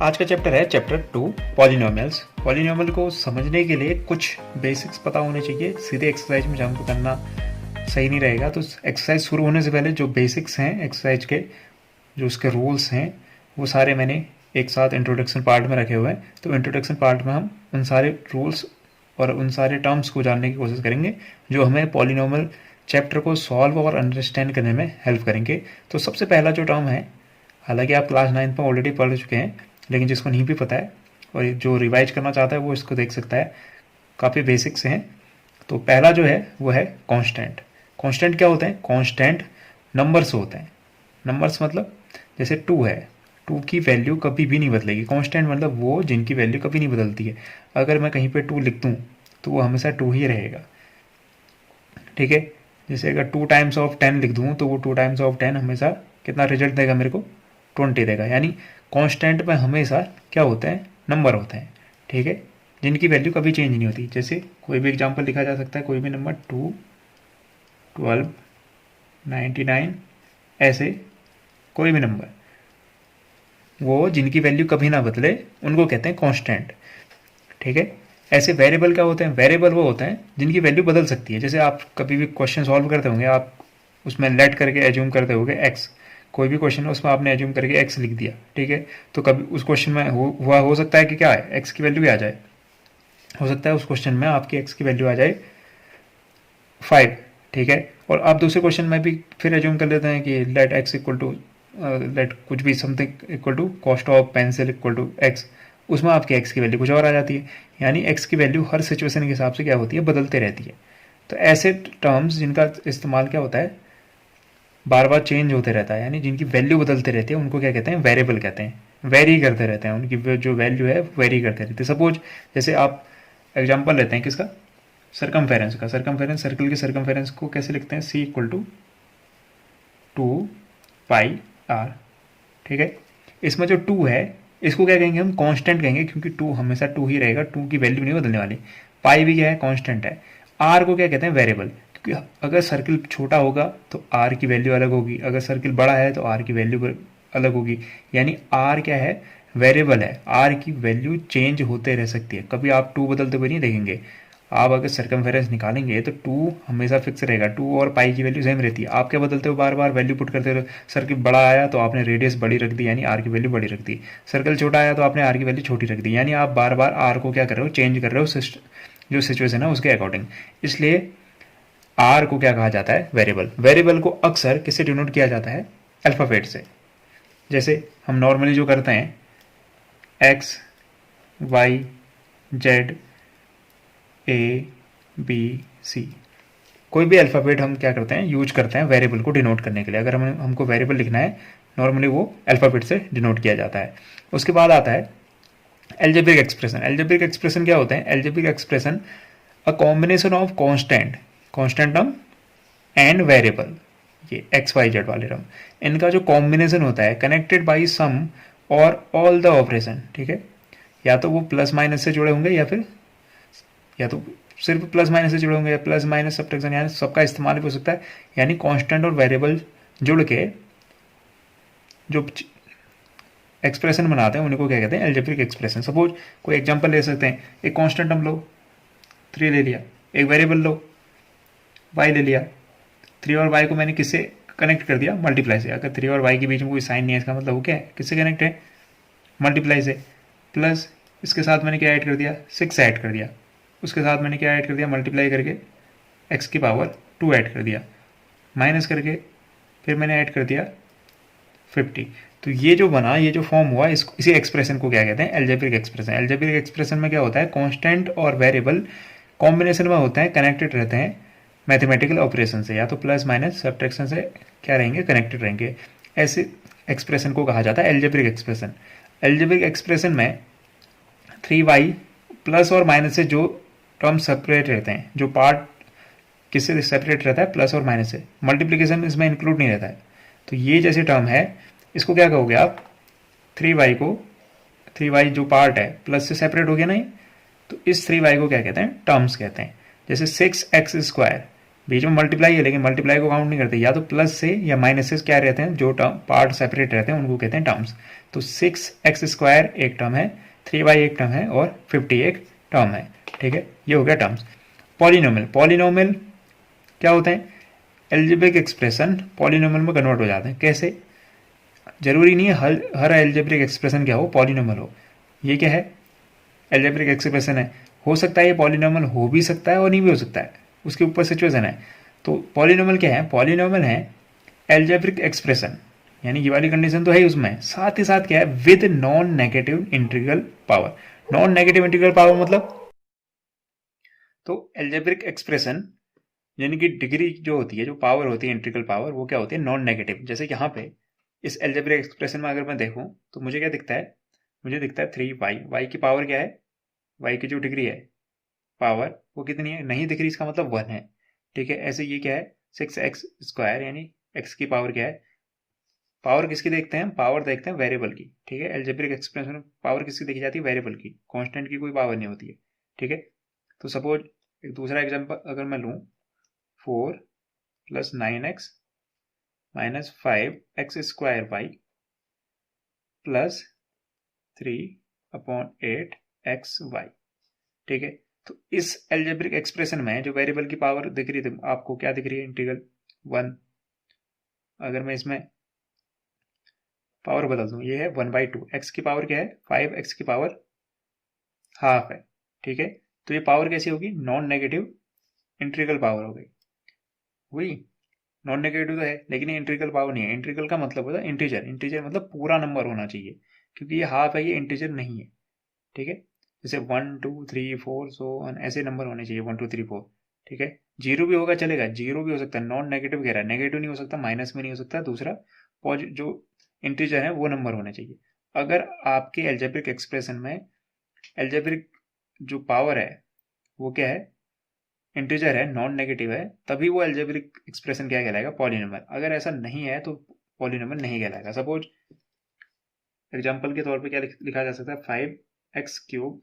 आज का चैप्टर है चैप्टर 2 पॉलिनोमियल्स। पॉलिनोमियल को समझने के लिए कुछ बेसिक्स पता होने चाहिए। सीधे एक्सरसाइज में जंप करना सही नहीं रहेगा। तो एक्सरसाइज शुरू होने से पहले जो बेसिक्स हैं एक्सरसाइज के, जो उसके रूल्स हैं, वो सारे मैंने एक साथ इंट्रोडक्शन पार्ट में रखे हुए हैं। तो इंट्रोडक्शन पार्ट में हम उन सारे रूल्स और उन सारे टर्म्स को जानने की कोशिश करेंगे जो हमें पॉलिनोमियल चैप्टर को सॉल्व और अंडरस्टैंड करने में हेल्प करेंगे। तो सबसे पहला जो टर्म है, हालांकि आप क्लास 9 में ऑलरेडी पढ़ चुके हैं, लेकिन जिसको नहीं भी पता है और जो रिवाइज करना चाहता है वो इसको देख सकता है। काफ़ी बेसिक्स हैं। तो पहला जो है वो है कांस्टेंट। कांस्टेंट क्या होते हैं? कांस्टेंट नंबर्स होते हैं। नंबर्स मतलब जैसे 2 है, 2 की वैल्यू कभी भी नहीं बदलेगी। कांस्टेंट मतलब वो जिनकी वैल्यू कभी नहीं बदलती है। अगर मैं कहीं पे 2 लिख दूँ तो वो हमेशा 2 ही रहेगा। ठीक है, जैसे अगर 2 टाइम्स ऑफ 10 लिख दूँ तो वो 2 टाइम्स ऑफ 10 हमेशा कितना रिजल्ट देगा मेरे को? 20 देगा। यानी कांस्टेंट में हमेशा क्या होते हैं? नंबर होते हैं। ठीक है, जिनकी वैल्यू कभी चेंज नहीं होती। जैसे कोई भी एग्जांपल लिखा जा सकता है, कोई भी नंबर 2, 12, 99, ऐसे कोई भी नंबर, वो जिनकी वैल्यू कभी ना बदले उनको कहते हैं कांस्टेंट। ठीक है, ऐसे वेरिएबल क्या होते हैं? वेरिएबल वो होते हैं जिनकी वैल्यू बदल सकती है। जैसे आप कभी भी क्वेश्चन सॉल्व करते होंगे, आप उसमें लेट करके एज्यूम करते होंगे एक्स, कोई भी क्वेश्चन है उसमें आपने एज्यूम करके एक्स लिख दिया। ठीक है, तो कभी उस क्वेश्चन में हो सकता है कि क्या है, एक्स की वैल्यू भी आ जाए। हो सकता है उस क्वेश्चन में आपकी एक्स की वैल्यू आ जाए 5। ठीक है, और आप दूसरे क्वेश्चन में भी फिर एज्यूम कर लेते हैं कि let x equal to let कुछ भी something equal to cost of pencil equal to x, उसमें आपकी एक्स की वैल्यू कुछ और आ जाती है। यानी एक्स की वैल्यू हर सिचुएशन के हिसाब से क्या होती है? बदलते रहती है। तो ऐसे टर्म्स जिनका इस्तेमाल क्या होता है? बार बार चेंज होते रहता है, यानी जिनकी वैल्यू बदलते रहती है उनको क्या कहते हैं? वेरिएबल कहते हैं। वेरी करते रहते हैं, उनकी जो वैल्यू है वेरी करते रहती है। सपोज जैसे आप एग्जाम्पल लेते हैं किसका? सरकमफेरेंस का। सरकमफेरेंस, सर्कल के सरकमफेरेंस को कैसे लिखते हैं? सी इक्वल टू 2πr। ठीक है, इसमें जो 2 है इसको क्या कहेंगे हम? कांस्टेंट कहेंगे, क्योंकि 2 हमेशा 2 ही रहेगा, 2 की वैल्यू नहीं बदलने वाली। पाई भी क्या है? कांस्टेंट है। आर को क्या कहते हैं? वेरिएबल, क्योंकि अगर सर्किल छोटा होगा तो आर की वैल्यू अलग होगी, अगर सर्किल बड़ा है तो आर की वैल्यू अलग होगी। यानी आर क्या है? वेरिएबल है। आर की वैल्यू चेंज होते रह सकती है, कभी आप 2 बदलते हुए नहीं देखेंगे। आप अगर सरकमफेरेंस निकालेंगे तो 2 हमेशा फिक्स रहेगा, 2 और पाई की वैल्यू सेम रहती है। आप क्या बदलते हो? बार बार वैल्यू पुट करते हो। सर्किल बड़ा आया तो आपने रेडियस बड़ी रख दी, यानी आर की वैल्यू बड़ी रख दी। सर्कल छोटा आया तो आपने आर की वैल्यू छोटी रख दी, यानी आप बार बार आर को क्या कर रहे हो? चेंज कर रहे हो जो सिचुएशन है उसके अकॉर्डिंग। इसलिए आर को क्या कहा जाता है? वेरिएबल। वेरिएबल को अक्सर किससे डिनोट किया जाता है? अल्फ़ाबेट से। जैसे हम नॉर्मली जो करते हैं एक्स, वाई, जेड, ए, बी, सी, कोई भी अल्फ़ाबेट हम क्या करते हैं? यूज करते हैं वेरिएबल को डिनोट करने के लिए। अगर हमको वेरिएबल लिखना है, नॉर्मली वो अल्फ़ाबेट से डिनोट किया जाता है। उसके बाद आता है एल्जेब्रिक एक्सप्रेशन। एल्जेब्रिक एक्सप्रेशन क्या होते हैं? Algebraic expression a combination of constant term and variable, ये एक्स वाई जेड वाले टर्म, इनका जो कॉम्बिनेशन होता है कनेक्टेड बाई सम और ऑल द ऑपरेशन। ठीक है, या तो वो प्लस माइनस से जुड़े होंगे या तो सिर्फ प्लस माइनस से जुड़े होंगे, या प्लस माइनस सब्ट्रैक्शन, यानी सबका इस्तेमाल भी हो सकता है। यानी कांस्टेंट और वेरिएबल जुड़ के जो एक्सप्रेशन बनाते हैं उनको क्या कहते हैं? Algebraic expression. सपोज कोई एग्जांपल ले सकते हैं, एक कांस्टेंट हम लो 3 ले लिया, एक वेरिएबल लो y ले लिया। 3 और y को मैंने किससे कनेक्ट कर दिया? मल्टीप्लाई से। अगर 3 और y के बीच में कोई साइन नहीं है, इसका मतलब वो क्या है? किससे कनेक्ट है? मल्टीप्लाई से। प्लस इसके साथ मैंने क्या ऐड कर दिया? 6 ऐड कर दिया। उसके साथ मैंने क्या ऐड कर दिया? मल्टीप्लाई करके x की पावर 2 ऐड कर दिया। माइनस करके फिर मैंने ऐड कर दिया 50। तो ये जो बना, ये जो फॉर्म हुआ, इसी एक्सप्रेशन को क्या कहते हैं? Algebraic expression. एल्जेब्रिक एक्सप्रेशन में क्या होता है? कांस्टेंट और वेरिएबल कॉम्बिनेशन में होते हैं, कनेक्टेड रहते हैं मैथमेटिकल ऑपरेशन से, या तो प्लस माइनस सब्ट्रैक्शन से क्या रहेंगे? कनेक्टेड रहेंगे। ऐसे एक्सप्रेशन को कहा जाता है एल्जेब्रिक एक्सप्रेशन। एल्जेब्रिक एक्सप्रेशन में 3y प्लस और माइनस से जो टर्म सेपरेट रहते हैं, जो पार्ट किससे सेपरेट रहता है? प्लस और माइनस से। मल्टीप्लिकेशन इसमें इंक्लूड नहीं रहता है। तो ये जैसे टर्म है, इसको क्या कहोगे आप? 3y जो पार्ट है प्लस से सेपरेट हो गया नहीं, तो इस 3y को क्या कहते हैं? टर्म्स कहते हैं। जैसे 6x स्क्वायर, बीच में मल्टीप्लाई है लेकिन मल्टीप्लाई को काउंट नहीं करते, या तो प्लस से या माइनस से क्या रहते हैं, जो टर्म पार्ट सेपरेट रहते हैं उनको कहते हैं टर्म्स। तो 6x² एक टर्म है, 3y एक टर्म है और 50 एक टर्म है। ठीक है, ये हो गया टर्म्स। पॉलिनोमियल, पॉलिनोमियल क्या होते हैं, एल्जेब्रिक एक्सप्रेशन पॉलिनोमियल में कन्वर्ट हो जाते हैं। कैसे, जरूरी नहीं है हर एल्जेब्रिक एक्सप्रेशन क्या हो, पॉलिनोमियल हो। ये क्या है, एल्जेब्रिक एक्सप्रेशन है, हो सकता है ये पॉलिनोमियल हो भी सकता है और नहीं भी हो सकता है, उसके ऊपर सिचुएशन है। तो पॉलिनोमियल क्या है, पॉलिनोमियल है एल्जेब्रिक एक्सप्रेशन, यानी ये वाली कंडीशन तो है ही उसमें, साथ ही साथ क्या है, with non negative integral power. Non negative integral power मतलब, तो एल्जेब्रिक एक्सप्रेशन यानी कि डिग्री जो होती है, जो पावर होती है इंटीग्रल पावर, वो क्या होती है, नॉन नेगेटिव। जैसे यहाँ पे इस एल्जेब्रिक एक्सप्रेशन में अगर मैं देखूं तो मुझे क्या दिखता है, मुझे दिखता है 3y, y की पावर क्या है, y की जो डिग्री है पावर वो कितनी है, नहीं दिख रही, इसका मतलब 1 है। ठीक है, ऐसे ये क्या है 6x² यानी x की पावर क्या है, पावर किसकी देखते हैं, पावर देखते हैं वेरिएबल की। ठीक है, एल्जेब्रिक एक्सप्रेशन में पावर किसकी देखी जाती है, वेरिएबल की, कांस्टेंट की कोई पावर नहीं होती है। ठीक है, तो सपोज एक दूसरा एग्जांपल अगर मैं लूँ, 4 + 9x - 5x² y + 3/8xy। ठीक है, तो इस एल्जेब्रिक एक्सप्रेशन में जो वेरिएबल की पावर दिख रही थी आपको, क्या दिख रही है, इंटीग्रल 1। अगर मैं इसमें पावर बदल दूं, ये है 1/2, एक्स की पावर क्या है, 5x की पावर हाफ है। ठीक है, तो ये पावर कैसी होगी, नॉन नेगेटिव इंटीग्रल पावर हो गई। हुई, नॉन नेगेटिव तो है लेकिन ये इंटीग्रल पावर नहीं है। इंटीग्रल का मतलब होता है इंटीजर, इंटीजर मतलब पूरा नंबर होना चाहिए, क्योंकि ये हाफ है, ये इंटीजर नहीं है। ठीक है, जैसे 1 2 3 4 सो ऑन ऐसे नंबर होने चाहिए, 1 2 3 4। ठीक है, जीरो भी होगा चलेगा, जीरो भी हो सकता है, नॉन नेगेटिव कह रहा है, नेगेटिव नहीं हो सकता, माइनस में नहीं हो सकता, दूसरा जो इंटीजर है वो नंबर होने चाहिए। अगर आपके एल्जेब्रिक एक्सप्रेशन में एल्जेब्रिक जो पावर है वो क्या है, इंटीजर है, नॉन नेगेटिव है, तभी वो एल्जेब्रिक एक्सप्रेशन क्या कहलाएगा, पॉलिनोमियल। अगर ऐसा नहीं है तो पॉलिनोमियल नहीं कहलाएगा। सपोज एग्जांपल के तौर पे क्या लिखा जा सकता है, 5x³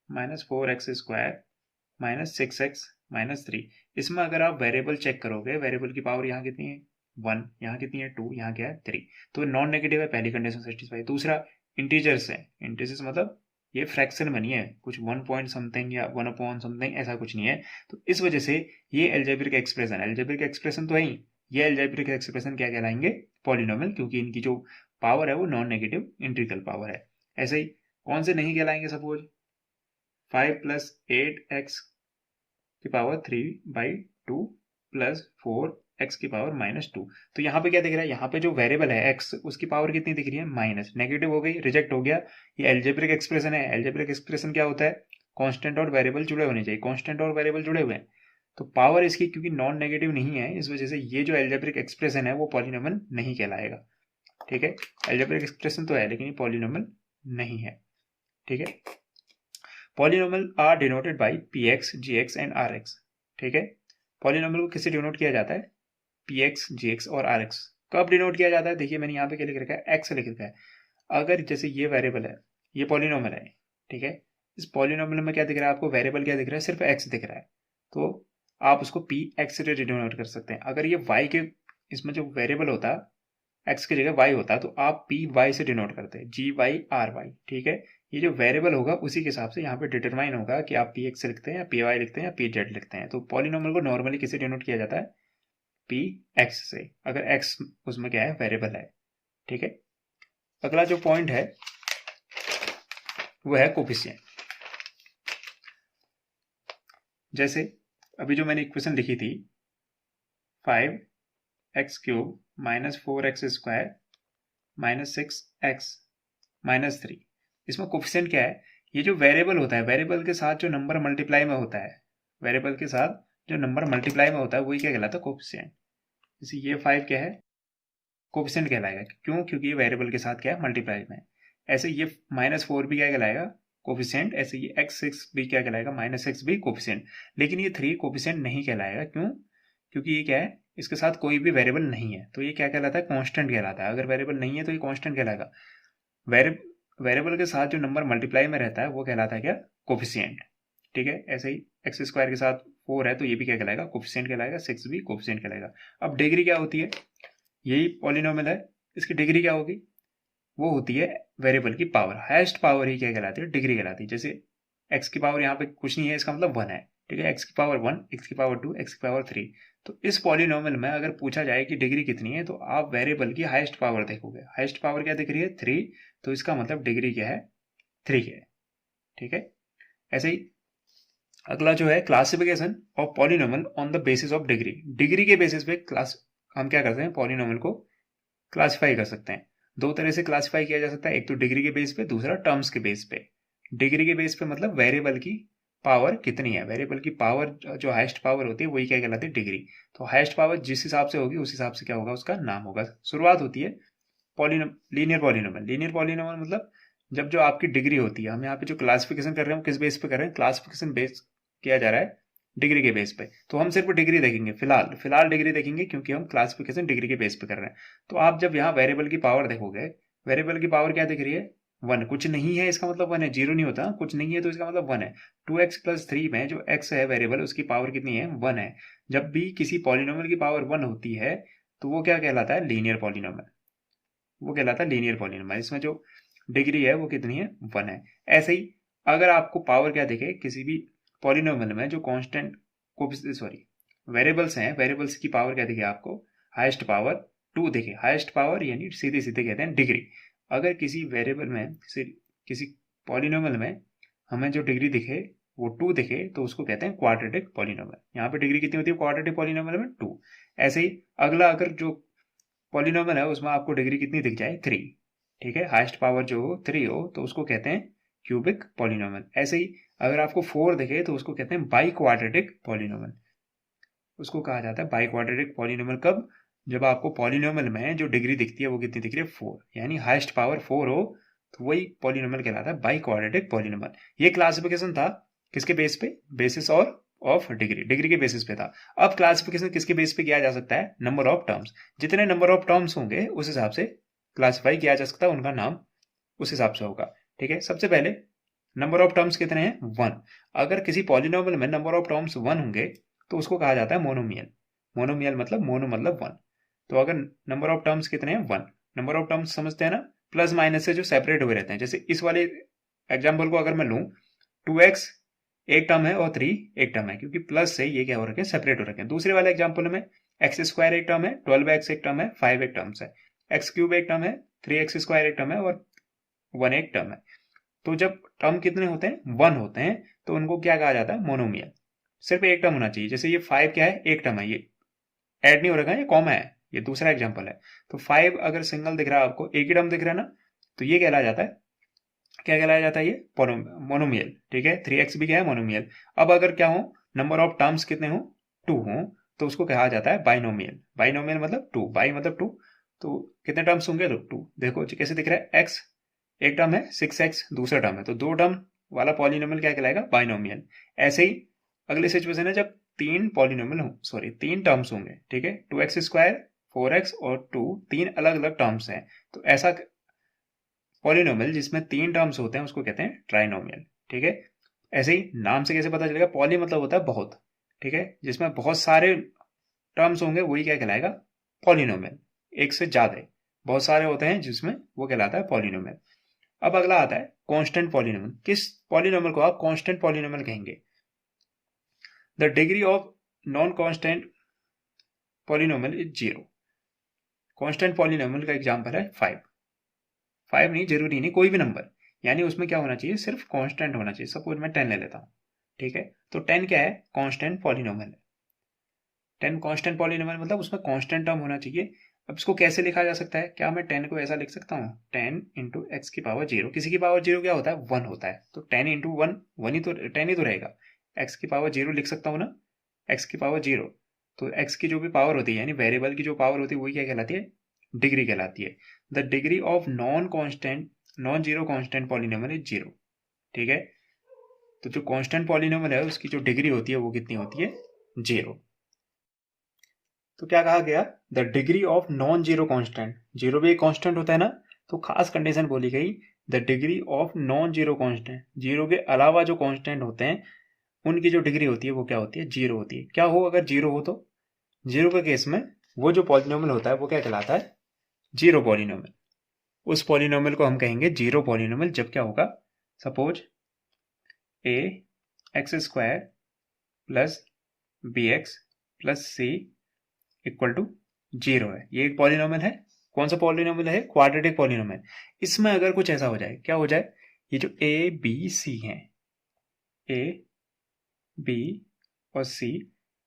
- 4x² - 6x - 3। इसमें अगर आप वेरिएबल चेक करोगे, वेरिएबल की पावर यहाँ कितनी है, 1, यहाँ कितनी है, 2, यहाँ क्या है, 3। तो नॉन नेगेटिव है, पहली कंडीशन सेटिस्फाई। दूसरा इंटीजर्स है, इंटीजर्स मतलब ये फ्रैक्शन में नहीं है, कुछ 1 पॉइंट समथिंग या 1 समथिंग ऐसा कुछ नहीं है। तो इस वजह से ये एल्जेब्रिक एक्सप्रेशन, एल्जेब्रिक एक्सप्रेशन तो है ही, ये एल्जेब्रिक एक्सप्रेशन क्या कहलाएंगे, पॉलिनोमियल, क्योंकि इनकी जो पावर है वो नॉन नेगेटिव इंटीग्रल पावर है। ऐसे ही कौन से नहीं कहलाएंगे, सपोज 5 + 8x की पावर 3/2 + 4x की पावर -2। तो यहाँ पे क्या दिख रहा है, यहाँ पे जो वेरिएबल है x, उसकी पावर कितनी दिख रही है, माइनस, नेगेटिव हो गई, रिजेक्ट हो गया। ये एल्जेब्रिक एक्सप्रेशन है, एल्जेब्रिक एक्सप्रेशन क्या होता है, कांस्टेंट और वेरिएबल जुड़े होने चाहिए, कांस्टेंट और वेरिएबल जुड़े हुए हैं। तो पावर इसकी क्योंकि नॉन नेगेटिव नहीं है, इस वजह से ये जो एल्जेब्रिक एक्सप्रेशन है वो पॉलिनोमियल नहीं कहलाएगा। ठीक है, एल्जेब्रिक एक्सप्रेशन तो है लेकिन ये पॉलिनोमियल नहीं है। ठीक है, polynomial are denoted by px, gx and rx। ठीक है, पॉलिनोमियल को किससे डिनोट किया जाता है, px, gx और rx। कब डिनोट किया जाता है, देखिए मैंने यहाँ पे क्या लिख रखा है, x लिख रखा है। अगर जैसे ये वेरिएबल है, ये पॉलिनोमियल है, ठीक है, इस पॉलिनोमियल में क्या दिख रहा है आपको, वेरिएबल क्या दिख रहा है, सिर्फ x दिख रहा है, तो आप उसको px से डिनोट कर सकते हैं। अगर ये y के, इसमें जो वेरिएबल होता x की जगह y होता तो आप पी वाई से डिनोट करते हैं, GY RY। ठीक है, ये जो वेरिएबल होगा उसी के हिसाब से यहाँ पे डिटरमाइन होगा कि आप px लिखते हैं या py लिखते हैं या pz लिखते हैं। तो पॉलिनोमियल को नॉर्मली किससे डिनोट किया जाता है, px से, अगर x उसमें क्या है, वेरिएबल है। ठीक है, अगला जो पॉइंट है वो है कोफिशिएंट। जैसे अभी जो मैंने इक्वेशन लिखी थी, 5x³ - 4x² - 6x - 3, इसमें कोफिशिएंट क्या है, ये जो वेरिएबल होता है, वेरिएबल के साथ जो नंबर मल्टीप्लाई में होता है, वेरिएबल के साथ जो नंबर मल्टीप्लाई में होता है वही क्या कहलाता है, कोफिशिएंट। जैसे ये 5 क्या है, कोफिशिएंट कहलाएगा, क्यों, क्योंकि ये वेरिएबल के साथ क्या है, मल्टीप्लाई में। ऐसे ये -4 भी क्या कहलाएगा, कोफिशिएंट। ऐसे ये x6 भी क्या कहलाएगा, -6 भी कोफिशिएंट। लेकिन ये 3 कोफिशिएंट नहीं कहलाएगा, क्यों, क्योंकि ये क्या है, इसके साथ कोई भी वेरिएबल नहीं है, तो ये क्या कहलाता है, कांस्टेंट कहलाता है। अगर वेरिएबल नहीं है तो ये कांस्टेंट कहलाएगा। वेरिएबल के साथ जो नंबर मल्टीप्लाई में रहता है वो कहलाता है क्या, कोफिशिएंट। ठीक है। ऐसे ही एक्स स्क्वायर के साथ 4 है तो ये भी क्या कहलाएगा, कोफिशिएंट कहलाएगा, 6 भी कोफिशिएंट कहलाएगा। अब डिग्री क्या होती है, यही पॉलिनोमियल है, इसकी डिग्री क्या होगी, वो होती है वेरिएबल की पावर, हाईएस्ट पावर ही क्या कहलाती है, डिग्री कहलाती है। जैसे एक्स की पावर यहाँ पे कुछ नहीं है, इसका मतलब 1 है, ठीक है। एक्स की पावर 1, एक्स की पावर 2, एक्स की पावर 3। तो इस पॉलिनोमियल में अगर पूछा जाए कि डिग्री कितनी है, तो आप वेरिएबल की हाईएस्ट पावर देखोगे। हाईएस्ट पावर क्या दिख रही है, 3, तो इसका मतलब डिग्री क्या है, 3 है, ठीक है। ऐसे ही अगला जो है classification of polynomial on the basis of degree. Degree के बेसिस पे क्लास हम क्या करते हैं, पॉलिनोमियल को क्लासिफाई कर सकते हैं। दो तरह से क्लासिफाई किया जा सकता है, एक तो डिग्री के बेस पे, दूसरा टर्म्स के बेस पे। डिग्री के बेस पे मतलब वेरिएबल की पावर कितनी है, वेरिएबल की पावर जो हाईएस्ट पावर होती है वही क्या कहलाती है, डिग्री। तो हाईएस्ट पावर जिस हिसाब से होगी उस हिसाब से क्या होगा, उसका नाम होगा। शुरुआत होती है लीनियर पॉलिनोमियल। लीनियर पॉलिनोमियल मतलब जब जो आपकी डिग्री होती है, हम यहाँ पे जो क्लासिफिकेशन कर रहे हैं किस बेस पे कर रहे हैं, क्लासिफिकेशन बेस किया जा रहा है डिग्री के बेस पे। तो हम सिर्फ डिग्री देखेंगे, फिलहाल डिग्री देखेंगे क्योंकि हम क्लासिफिकेशन डिग्री के बेस पे कर रहे हैं। तो आप जब यहाँ वेरिएबल की पावर देखोगे, वेरिएबल की पावर क्या दिख रही है, 1। कुछ नहीं है इसका मतलब 1 है, जीरो नहीं होता, कुछ नहीं है तो इसका मतलब 1 है। 2x+3 में जो x है वेरिएबल, उसकी पावर कितनी है, 1 है। जब भी किसी पॉलिनोमियल की पावर 1 होती है तो वो क्या कहलाता है, लीनियर पॉलिनोमियल, वो कहलाता है लीनियर पॉलिनोमियल। इसमें जो डिग्री है वो कितनी है, 1 है। ऐसे ही अगर आपको पावर क्या दिखे किसी भी पॉलिनोमियल में, जो कांस्टेंट सॉरी वेरिएबल्स हैं, वेरिएबल्स की पावर क्या दिखे आपको, हाईएस्ट पावर 2 दिखे। हाईएस्ट पावर यानी सीधे सीधे कहते हैं डिग्री। अगर किसी वेरिएबल में किसी पॉलिनोमियल में हमें जो डिग्री दिखे वो 2 दिखे तो उसको कहते हैं क्वाड्रेटिक पॉलिनोमियल। यहाँ पे डिग्री कितनी होती है क्वाड्रेटिक पॉलिनोमियल में, 2। ऐसे ही अगला अगर जो पॉलिनोमियल है उसमें आपको डिग्री कितनी दिख जाए, 3, ठीक है। हाईएस्ट पावर जो हो 3 हो तो उसको कहते हैं क्यूबिक पॉलिनोमियल। ऐसे ही अगर आपको 4 दिखे तो उसको कहते हैं बाई क्वाड्रेटिक पॉलिनोमियल। उसको कहा जाता है बाई क्वाड्रेटिक पॉलिनोमियल कब, जब आपको पॉलिनोमियल में जो डिग्री दिखती है वो कितनी दिख रही है, 4, यानी हाईएस्ट पावर 4 हो तो वही पॉलिनोमियल कहलाता है बाई क्वाड्रेटिक पॉलिनोमियल। ये क्लासिफिकेशन था किसके बेस पे, बेसिस और ऑफ डिग्री, डिग्री के बेसिस पे था। अब क्लासिफिकेशन किसके बेस पे किया जा सकता है, नंबर ऑफ टर्म्स। जितने नंबर ऑफ टर्म्स होंगे उस हिसाब से क्लासिफाई किया जा सकता है, उनका नाम उस हिसाब से होगा, ठीक है। सबसे पहले नंबर ऑफ टर्म्स कितने हैं, 1। अगर किसी पॉलिनोमियल में नंबर ऑफ टर्म्स 1 होंगे तो उसको कहा जाता है मोनोमियल। मोनोमियल मतलब मोनो मतलब 1। तो अगर नंबर ऑफ टर्म्स कितने हैं, 1। नंबर ऑफ टर्म्स समझते हैं ना, प्लस माइनस से जो सेपरेट हुए रहते हैं। जैसे इस वाले एग्जाम्पल को अगर मैं लूँ, 2x एक टर्म है और 3 एक टर्म है, क्योंकि प्लस से ये क्या हो रखे हैं, सेपरेट हो रखे हैं। दूसरे वाले एग्जाम्पल में x² एक टर्म है, 12x एक टर्म है, 5 एक टर्म्स है, x³ एक टर्म है, 3x² एक टर्म है और 1 एक टर्म है। तो जब टर्म कितने होते हैं, 1 होते हैं, तो उनको क्या कहा जाता है, मोनोमियल। सिर्फ एक टर्म होना चाहिए। जैसे ये 5 क्या है, एक टर्म है, ये ऐड नहीं हो रखा है, ये कॉमा है, ये दूसरा एग्जाम्पल है। तो 5 अगर सिंगल दिख रहा है आपको, एक ही टर्म दिख रहा है ना, तो ये कहलाया जाता है, क्या कहलाया जाता है, ये मोनोमियल, ठीक है। 3x भी क्या है, मोनोमियल। अब अगर क्या हो, नंबर ऑफ टर्म्स कितने हो, 2 हो, तो उसको कहा जाता है बाइनोमियल। बाइनोमियल मतलब 2, बाई मतलब 2, तो कितने टर्म्स होंगे, तो 2। देखो कैसे दिख रहा है, x एक टर्म है, 6x दूसरा टर्म है, तो 2 टर्म वाला पॉलिनोमियल क्या कहलाएगा, बाइनोमियल। ऐसे ही अगली सिचुएशन है जब 3 पॉलिनोमियल हो, सॉरी 3 टर्म्स होंगे, ठीक है। 2x², 4x और 2, 3 अलग अलग टर्म्स हैं। तो ऐसा पॉलिनोमियल जिसमें 3 टर्म्स होते हैं उसको कहते हैं ट्राइनोमियल, ठीक है। ऐसे ही नाम से कैसे पता चलेगा, पॉली मतलब होता है बहुत, ठीक है। जिसमें बहुत सारे टर्म्स होंगे वही क्या कहलाएगा, पॉलिनोमियल। एक से ज्यादा बहुत सारे होते हैं जिसमें वो कहलाता है पॉलिनोमियल। अब अगला आता है कांस्टेंट पॉलिनोमियल। किस पॉलिनोमियल को आप कांस्टेंट पॉलिनोमियल कहेंगे, the degree of non constant polynomial is 0। Constant polynomial का एग्जांपल है 5। 5 नहीं, जरूरी नहीं, कोई भी नंबर, यानी उसमें क्या होना चाहिए, सिर्फ कांस्टेंट होना चाहिए। सपोज मैं 10 ले लेता हूँ, ठीक है। तो 10 क्या है, कांस्टेंट पॉलिनोमियल है। 10 कांस्टेंट पॉलिनोमियल मतलब उसमें कांस्टेंट टर्म होना चाहिए। अब इसको कैसे लिखा जा सकता है, क्या मैं 10 को ऐसा लिख सकता हूँ, 10 इंटू एक्स की पावर 0। किसी की पावर 0 क्या होता है, 1 होता है, तो 10 इंटू 1, 1 ही तो, 10 ही तो रहेगा। एक्स की पावर 0 लिख सकता हूँ ना, एक्स की पावर 0। तो एक्स की जो भी पावर होती है, यानी वेरिएबल की जो पावर होती है वही क्या कहलाती है, डिग्री कहलाती है। The degree of non zero constant polynomial is 0, ठीक है। तो जो कांस्टेंट पॉलिनोमियल है उसकी जो डिग्री होती है वो कितनी होती है, 0। तो क्या कहा गया, the degree of non zero constant, zero भी एक कांस्टेंट होता है ना, तो खास कंडीशन बोली गई, the degree of non zero constant, zero के अलावा जो कांस्टेंट होते हैं उनकी जो डिग्री होती है वो क्या होती है, जीरो होती है। क्या हो अगर जीरो हो तो, जीरो के केस में वो जो पॉलिनोमियल होता है वो क्या कहलाता है, जीरो पॉलिनोमियल। उस पॉलिनोमियल को हम कहेंगे जीरो पॉलिनोमियल जब क्या होगा, suppose a x square plus b x plus c equal to zero है। ये एक पॉलिनोमियल है। कौन सा पॉलिनोमियल है, क्वाड्रेटिक पॉलिनोमियल। इसमें अगर कुछ ऐसा हो जाए, क्या हो जाए, ये जो ए बी सी है, ए बी और सी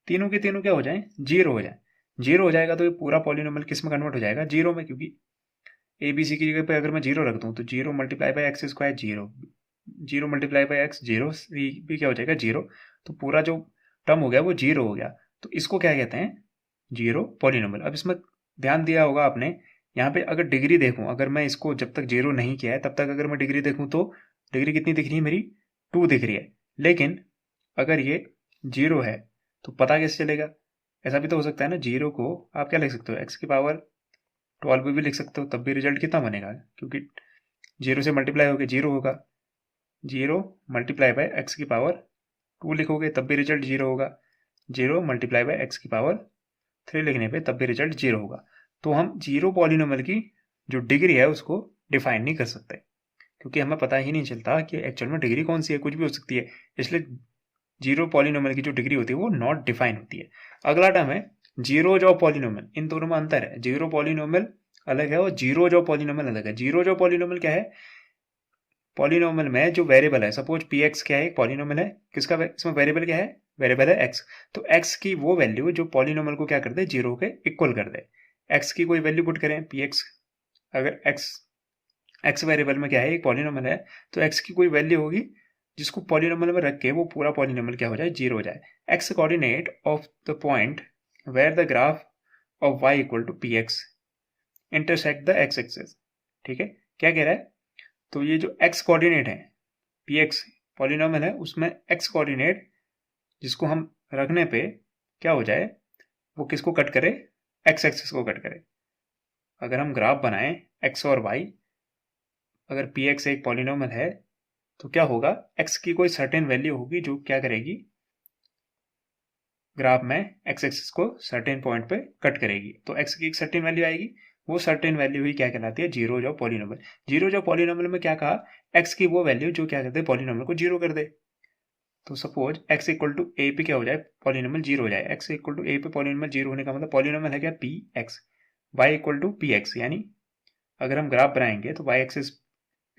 तीनों के तीनों क्या हो जाए, जीरो हो जाए। जीरो हो जाएगा तो ये पूरा पॉलिनोमियल किस में कन्वर्ट हो जाएगा, जीरो में। क्योंकि ए बी सी की जगह पे अगर मैं जीरो रख दूं तो zero multiply by x square zero, zero multiply by x zero, c भी क्या हो जाएगा, जीरो। तो पूरा जो टर्म हो गया वो जीरो हो गया। तो इसको क्या कहते हैं, जीरो पॉलिनोमियल। अब इसमें ध्यान दिया होगा आपने, यहाँ पे अगर डिग्री देखूं, अगर मैं इसको जब तक जीरो नहीं किया है तब तक अगर मैं डिग्री देखूं तो डिग्री कितनी दिख रही है मेरी, टू दिख रही है। लेकिन अगर ये जीरो है तो पता कैसे चलेगा, ऐसा भी तो हो सकता है ना, जीरो को आप क्या लिख सकते हो, एक्स की पावर 12 भी लिख सकते हो, तब भी रिजल्ट कितना बनेगा, क्योंकि जीरो से मल्टीप्लाई होकर जीरो होगा। जीरो मल्टीप्लाई बाय एक्स की पावर 2 लिखोगे तब भी रिजल्ट जीरो होगा। जीरो मल्टीप्लाई बाय एक्स की पावर 3 लिखने पे तब भी रिजल्ट जीरो होगा। तो हम जीरो पॉलिनोमियल की जो डिग्री है उसको डिफाइन नहीं कर सकते, क्योंकि हमें पता ही नहीं चलता कि एक्चुअल में डिग्री कौन सी है, कुछ भी हो सकती है। इसलिए जीरो पॉलिनोमियल की जो डिग्री होती है वो नॉट डिफाइन होती है। अगला टर्म है जीरोज ऑफ पॉलिनोमियल। इन दोनों में अंतर है, जीरो पॉलिनोमियल अलग है और जीरोज ऑफ पॉलिनोमियल अलग है। जीरोज ऑफ पॉलिनोमियल क्या है, पॉलिनोमियल में जो वेरिएबल है, सपोज पी एक्स क्या है, एक पॉलिनोमियल है, किसका, इसमें वेरिएबल क्या है, वेरिएबल है एक्स। तो एक्स की वो वैल्यू जो पॉलिनोमियल को क्या कर दे, जीरो के इक्वल कर दे। एक्स की कोई वैल्यू पुट करें, पी एक्स, अगर एक्स वेरिएबल में क्या है, एक पॉलिनोमियल है, तो एक्स की कोई वैल्यू होगी जिसको पॉलिनोमियल में रख के वो पूरा पॉलिनोमियल क्या हो जाए, जीरो हो जाए। X coordinate of the point where the graph of y equal to p x intersect the x axis. ठीक है, क्या कह रहा है, तो ये जो एक्स कोऑर्डिनेट है, पी एक्स पॉलिनोमियल है, उसमें एक्स कोऑर्डिनेट जिसको हम रखने पे क्या हो जाए, वो किसको कट करे, एक्स एक्सिस को कट करे। अगर हम ग्राफ बनाएं एक्स और वाई, अगर पी एक्स एक पॉलिनोमियल है तो क्या होगा, एक्स की कोई सर्टेन वैल्यू होगी जो क्या करेगी, ग्राफ में एक्स एक्सिस को सर्टेन पॉइंट पे कट करेगी। तो एक्स की एक सर्टेन वैल्यू आएगी, वो सर्टेन वैल्यू ही क्या कहलाती है, जीरो जो पॉलिनोमियल। जीरो जो पॉलिनोमियल में क्या कहा, एक्स की वो वैल्यू जो क्या करते हैं, पॉलिनोमियल को जीरो कर दे। तो सपोज एक्स इक्वल टू ए पे क्या हो जाए, पॉलिनोमियल जीरो हो जाए। एक्स इक्वल टू ए पे पॉलिनोमियल जीरो होने का मतलब पॉलिनोमियल है क्या, p x. Y equal to p x, यानी अगर हम ग्राफ बनाएंगे तो वाई एक्सिस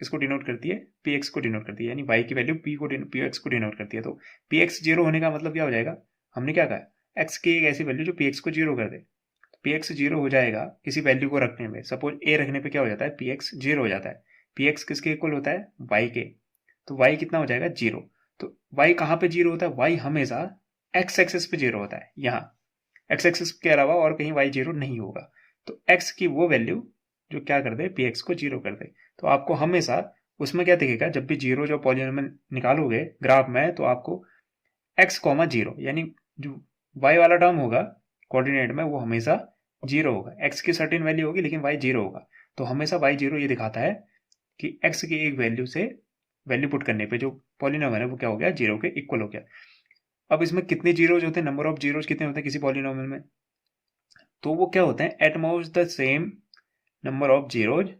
किसको डिनोट करती है, पी एक्स को डिनोट करती है, यानी वाई की वैल्यू पी एक्स को डिनोट करती है। तो पी एक्स जीरो होने का मतलब क्या हो जाएगा, हमने क्या कहा, एक्स की एक ऐसी वैल्यू जो पी एक्स को जीरो कर दे। पी एक्स जीरो हो जाएगा किसी वैल्यू को रखने में, सपोज ए रखने पे क्या हो जाता है, पी एक्स जीरो हो जाता है। पी एक्स किसके इक्वल होता है, वाई के। तो वाई कितना हो जाएगा, जीरो। तो वाई कहाँ पे जीरो होता है, वाई हमेशा एक्स एक्सिस पे जीरो होता है। यहाँ एक्स एक्सिस के अलावा और कहीं वाई जीरो नहीं होगा। तो एक्स की वो वैल्यू जो क्या कर दे, पी एक्स को जीरो कर दे। तो आपको हमेशा उसमें क्या दिखेगा, जब भी जीरो जो पॉलिनोमियल निकालोगे ग्राफ में, तो आपको एक्स कॉमा जीरो, यानी जो वाई वाला टर्म होगा कोऑर्डिनेट में वो हमेशा जीरो होगा। एक्स की सर्टेन वैल्यू होगी लेकिन वाई जीरो होगा। तो हमेशा वाई जीरो ये दिखाता है कि एक्स की एक वैल्यू से वैल्यू पुट करने पे जो पॉलिनोमियल है वो क्या हो गया, जीरो के इक्वल हो गया। अब इसमें कितने जीरोज होते हैं, नंबर ऑफ जीरोज कितने होते हैं किसी पॉलिनोमियल में, तो वो क्या होते हैं, at most the same number of zeros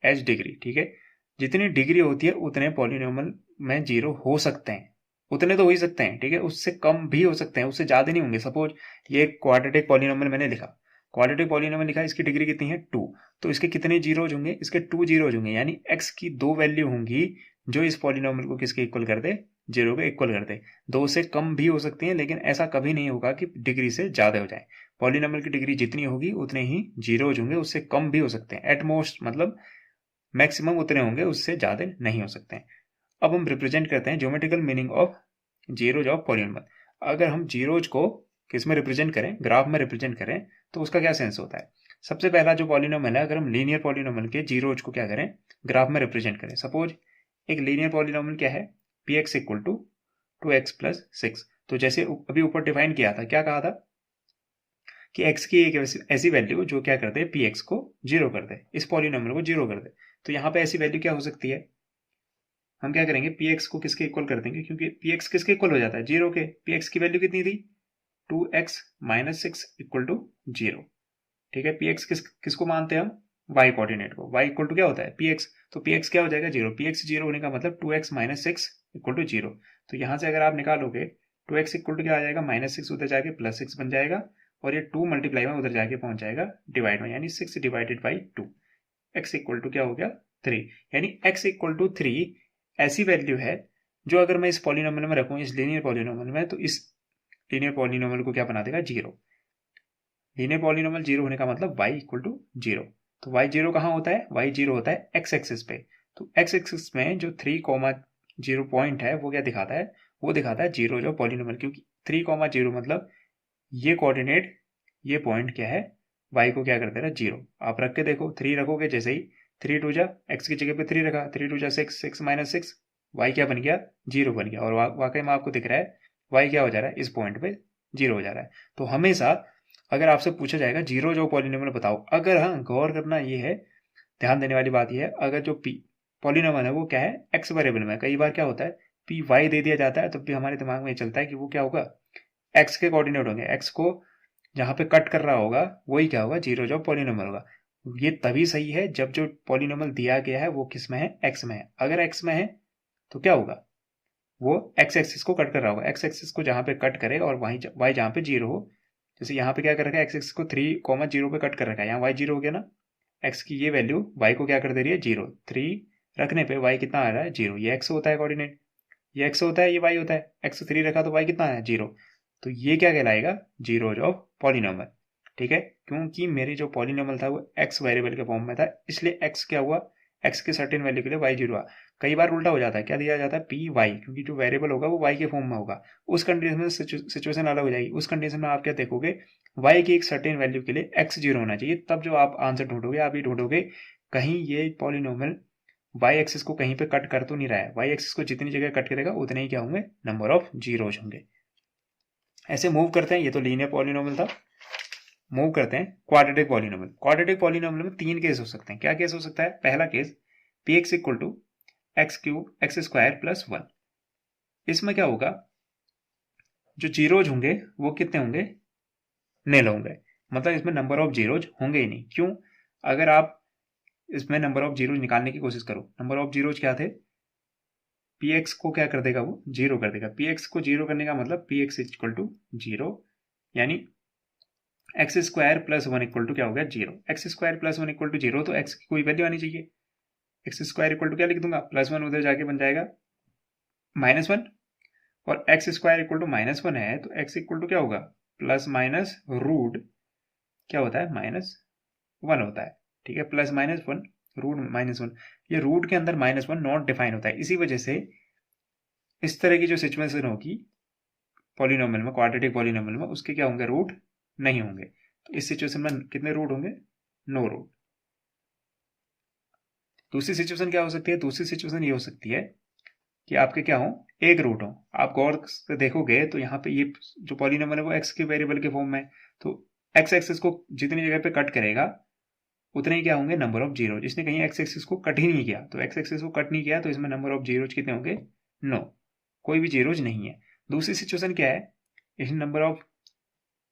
as degree. ठीक है, जितनी डिग्री होती है उतने पॉलिनोमियल में जीरो हो सकते हैं, उतने तो हो ही सकते हैं। ठीक है, उससे कम भी हो सकते हैं, उससे ज्यादा नहीं होंगे। सपोज ये क्वाड्रेटिक पॉलिनोमियल मैंने लिखा, क्वाड्रेटिक पॉलिनोमियल लिखा, इसकी डिग्री कितनी है, 2। तो इसके कितने जीरोज होंगे, इसके 2 जीरोज होंगे, यानी एक्स की 2 वैल्यू होंगी जो इस पॉलिनोमियल को किसके इक्वल कर दे, जीरो के इक्वल कर दे। 2 से कम भी हो सकती हैं, लेकिन ऐसा कभी नहीं होगा कि डिग्री से ज्यादा हो जाए। पॉलिनोमियल की डिग्री जितनी होगी उतने ही जीरोज होंगे, उससे कम भी हो सकते हैं। एट मोस्ट मतलब मैक्सिमम उतने होंगे, उससे ज्यादा नहीं हो सकते हैं। अब हम रिप्रेजेंट करते हैं geometrical meaning of zeros of polynomial. अगर हम जीरोज को किस में रिप्रेजेंट करें, ग्राफ में रिप्रेजेंट करें, तो उसका क्या सेंस होता है। सबसे पहला जो पॉलिनोमियल है, अगर हम लीनियर पॉलिनोमियल के जीरोज को क्या करें, ग्राफ में रिप्रेजेंट करें। सपोज एक लीनियर पॉलिनोमियल क्या है, p x equal to 2x plus 6। तो जैसे अभी ऊपर डिफाइन किया था, क्या कहा था कि x की एक ऐसी वैल्यू जो क्या कर दे, पी एक्स को जीरो कर दे, इस पॉलिनोमियल को जीरो कर दे। तो यहाँ पे ऐसी वैल्यू क्या हो सकती है, हम क्या करेंगे, पी एक्स को किसके इक्वल कर देंगे, क्योंकि पी एक्स किसके इक्वल हो जाता है, जीरो के। पी एक्स की वैल्यू कितनी थी, 2x minus six equal to zero. ठीक है, पी एक्स किसको मानते हैं हम, वाई कोऑर्डिनेट को। वाई इक्वल टू क्या होता है, पी एक्स। तो पी एक्स क्या हो जाएगा, जीरो। पी एक्स जीरो होने का मतलब 2x minus six equal to zero. तो यहाँ से अगर आप निकालोगे 2x इक्वल टू क्या आ जाएगा, माइनस सिक्स उधर जाके प्लस सिक्स बन जाएगा, और ये 2 मल्टीप्लाई में उधर जाके पहुंच जाएगा डिवाइड में, यानी 6 divided by 2। x equal to क्या हो गया, 3। यानी x इक्वल टू 3 ऐसी वैल्यू है जो अगर मैं इस पॉलिनोमियल में रखूं, इस लीनियर पॉलिनोमियल में, तो इस लीनियर पॉलिनोमियल को क्या बना देगा, जीरो। लीनियर पॉलिनोमियल जीरो होने का मतलब y इक्वल टू जीरो। तो y जीरो कहाँ होता है, y जीरो होता है x एक्सिस पे। तो x एक्सिस में जो 3,0 पॉइंट है वो क्या दिखाता है, वो दिखाता है जीरो जो पॉलिनोमियल, क्योंकि 3,0 मतलब ये कोऑर्डिनेट, ये पॉइंट क्या है, y को क्या कर दे रहा है, जीरो। आप रख के देखो, 3 रखोगे जैसे ही, 3 टू जा, x की जगह पे 3 रखा, 3 टू जा 6, 6 माइनस 6, y क्या बन गया, जीरो बन गया। और वाकई में आपको दिख रहा है y क्या हो जा रहा है, इस पॉइंट पे जीरो हो जा रहा है। तो हमेशा अगर आपसे पूछा जाएगा जीरो जो पॉलिनोमियल बताओ, अगर, हाँ गौर करना ये है, ध्यान देने वाली बात ये है, अगर जो पी पॉलिनोमियल है वो क्या है, एक्स वेरिएबल में। कई बार क्या होता है, पी वाई दे दिया जाता है, तब भी हमारे दिमाग में ये चलता है कि वो क्या होगा, एक्स के कोऑर्डिनेट होंगे। एक्स को जहां पे कट कर रहा होगा वही क्या होगा, जीरो जो पॉलिनोमियल होगा। ये तभी सही है जब जो पॉलिनोमियल दिया गया है वो किस में है, एक्स में है। अगर एक्स में है तो क्या होगा, वो एक्स एक्सिस को कट कर रहा होगा। एक्स एक्सिस को जहां पे कट करे और वहीं वाई जहां पे जीरो हो, जैसे यहाँ पे क्या कर रखा है, एक्स एक्सिस को 3,0 पे कट कर रखा है, यहाँ वाई जीरो हो गया ना। एक्स की ये वैल्यू वाई को क्या कर दे रही है, जीरो। 3 रखने पे वाई कितना आ रहा है, जीरो। ये एक्स होता है कोऑर्डिनेट, ये एक्स होता है, ये वाई होता है। एक्स 3 रखा तो वाई कितना आया, जीरो। तो ये क्या कहलाएगा, जीरो ऑफ पॉलिनोमियल। ठीक है, क्योंकि मेरी जो पॉलिनोमियल था वो एक्स वेरिएबल के फॉर्म में था, इसलिए एक्स क्या हुआ, एक्स के सर्टेन वैल्यू के लिए वाई जीरो हुआ। कई बार उल्टा हो जाता है, क्या दिया जाता है, पी वाई, क्योंकि जो वेरिएबल होगा वो वाई के फॉर्म में होगा। उस कंडीशन में सिचुएशन अलग हो जाएगी। उस कंडीशन में आप क्या देखोगे, वाई की एक सर्टेन वैल्यू के लिए एक्स जीरो होना चाहिए, तब जो आप आंसर ढूंढोगे, आप ये ढूंढोगे कहीं ये पॉलिनोमियल वाई एक्सिस को कहीं पे कट कर तो नहीं रहा है। वाई एक्सिस को जितनी जगह कट करेगा उतने ही क्या होंगे, नंबर ऑफ जीरोज होंगे। ऐसे मूव करते हैं, ये तो लीनियर पॉलिनोमियल था। मूव करते हैं क्वाड्रेटिक पॉलिनोमियल। क्वाड्रेटिक पॉलिनोमियल में 3 केस हो सकते हैं। क्या केस हो सकता है, पहला case, p x equal to x cube x square plus 1। इसमें क्या होगा, जो जीरोज होंगे वो कितने होंगे, निल होंगे। मतलब इसमें नंबर ऑफ जीरोज होंगे ही नहीं। क्यों, अगर आप इसमें नंबर ऑफ जीरोज निकालने की कोशिश करो, नंबर ऑफ जीरोज क्या थे, पी एक्स को क्या कर देगा, वो जीरो कर देगा। पी एक्स को जीरो करने का मतलब p x equal to zero, यानी x square plus one equal to क्या हो गया, zero. X square plus one equal to zero, तो एक्स की कोई वैल्यू आनी चाहिए। एक्स स्क्वायर इक्वल टू क्या लिख दूंगा, प्लस वन उधर जाके बन जाएगा माइनस वन, और x square equal to minus one है, तो एक्स इक्वल टू क्या होगा, प्लस माइनस रूट क्या होता है, माइनस वन होता है। ठीक है, plus minus one, root minus one. ये रूट के अंदर माइनस वन नॉट डिफाइन होता है, इसी वजह से इस तरह की जो सिचुएशन होगी पॉलिनोमियल में, क्वाड्रेटिक पॉलिनोमियल में, उसके क्या होंगे, रूट नहीं होंगे। तो इस सिचुएशन में कितने रूट होंगे, नो रूट। दूसरी सिचुएशन क्या हो सकती है, दूसरी सिचुएशन ये हो सकती है कि आपके क्या हो, एक रूट हो। आप गौर से देखोगे तो यहाँ पे ये जो पॉलिनोमियल है वो एक्स के वेरिएबल के फॉर्म में, तो एक्स एक्सिस को जितनी जगह पे कट करेगा उतने ही क्या होंगे, नंबर ऑफ जीरो। इसने कहीं एक्स एक्सिस को कट ही नहीं किया, तो एक्स एक्सिस को कट नहीं किया, तो इसमें नंबर ऑफ जीरोज कितने होंगे, नो, कोई भी जीरोज नहीं है। दूसरी सिचुएशन क्या है, इसने नंबर ऑफ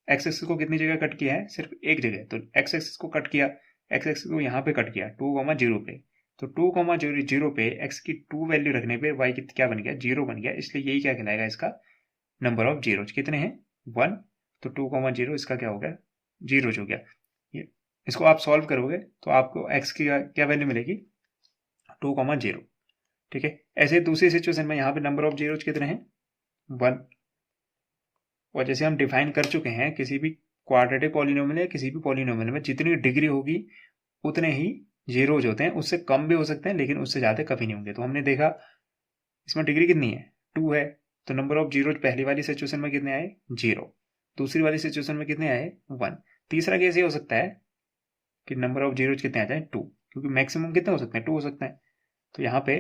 एक्स एक्सिस को कितनी जगह कट किया है, सिर्फ एक जगह। तो एक्स एक्सिस को कट किया, एक्स एक्सिस को यहाँ पे कट किया 2,0 पे, तो 2,0 पे एक्स की 2 वैल्यू रखने पे वाई क्या बन गया, जीरो बन गया। इसलिए यही क्या कहलाएगा, इसका नंबर ऑफ जीरोज कितने हैं, 1। तो 2,0 इसका क्या हो गया, जीरोज हो गया। ये इसको आप सॉल्व करोगे तो आपको एक्स की क्या वैल्यू मिलेगी, 2,0। ठीक है, ऐसे दूसरी सिचुएशन में यहाँ पे नंबर ऑफ जीरोज कितने हैं, 1। और जैसे हम डिफाइन कर चुके हैं, किसी भी क्वाड्रेटिक पॉलिनोमियल या किसी भी पॉलिनोमियल में जितनी डिग्री होगी उतने ही जीरोज होते हैं। उससे कम भी हो सकते हैं लेकिन उससे ज़्यादा कभी नहीं होंगे। तो हमने देखा इसमें डिग्री कितनी है, 2 है, तो नंबर ऑफ जीरोज पहली वाली सिचुएशन में कितने आए, 0। दूसरी वाली सिचुएशन में कितने आए, 1। तीसरा केस ये हो सकता है कि नंबर ऑफ जीरोज कितने आ जाए, 2, क्योंकि मैक्सिमम कितने हो सकते हैं, 2 हो सकते हैं। तो यहाँ पे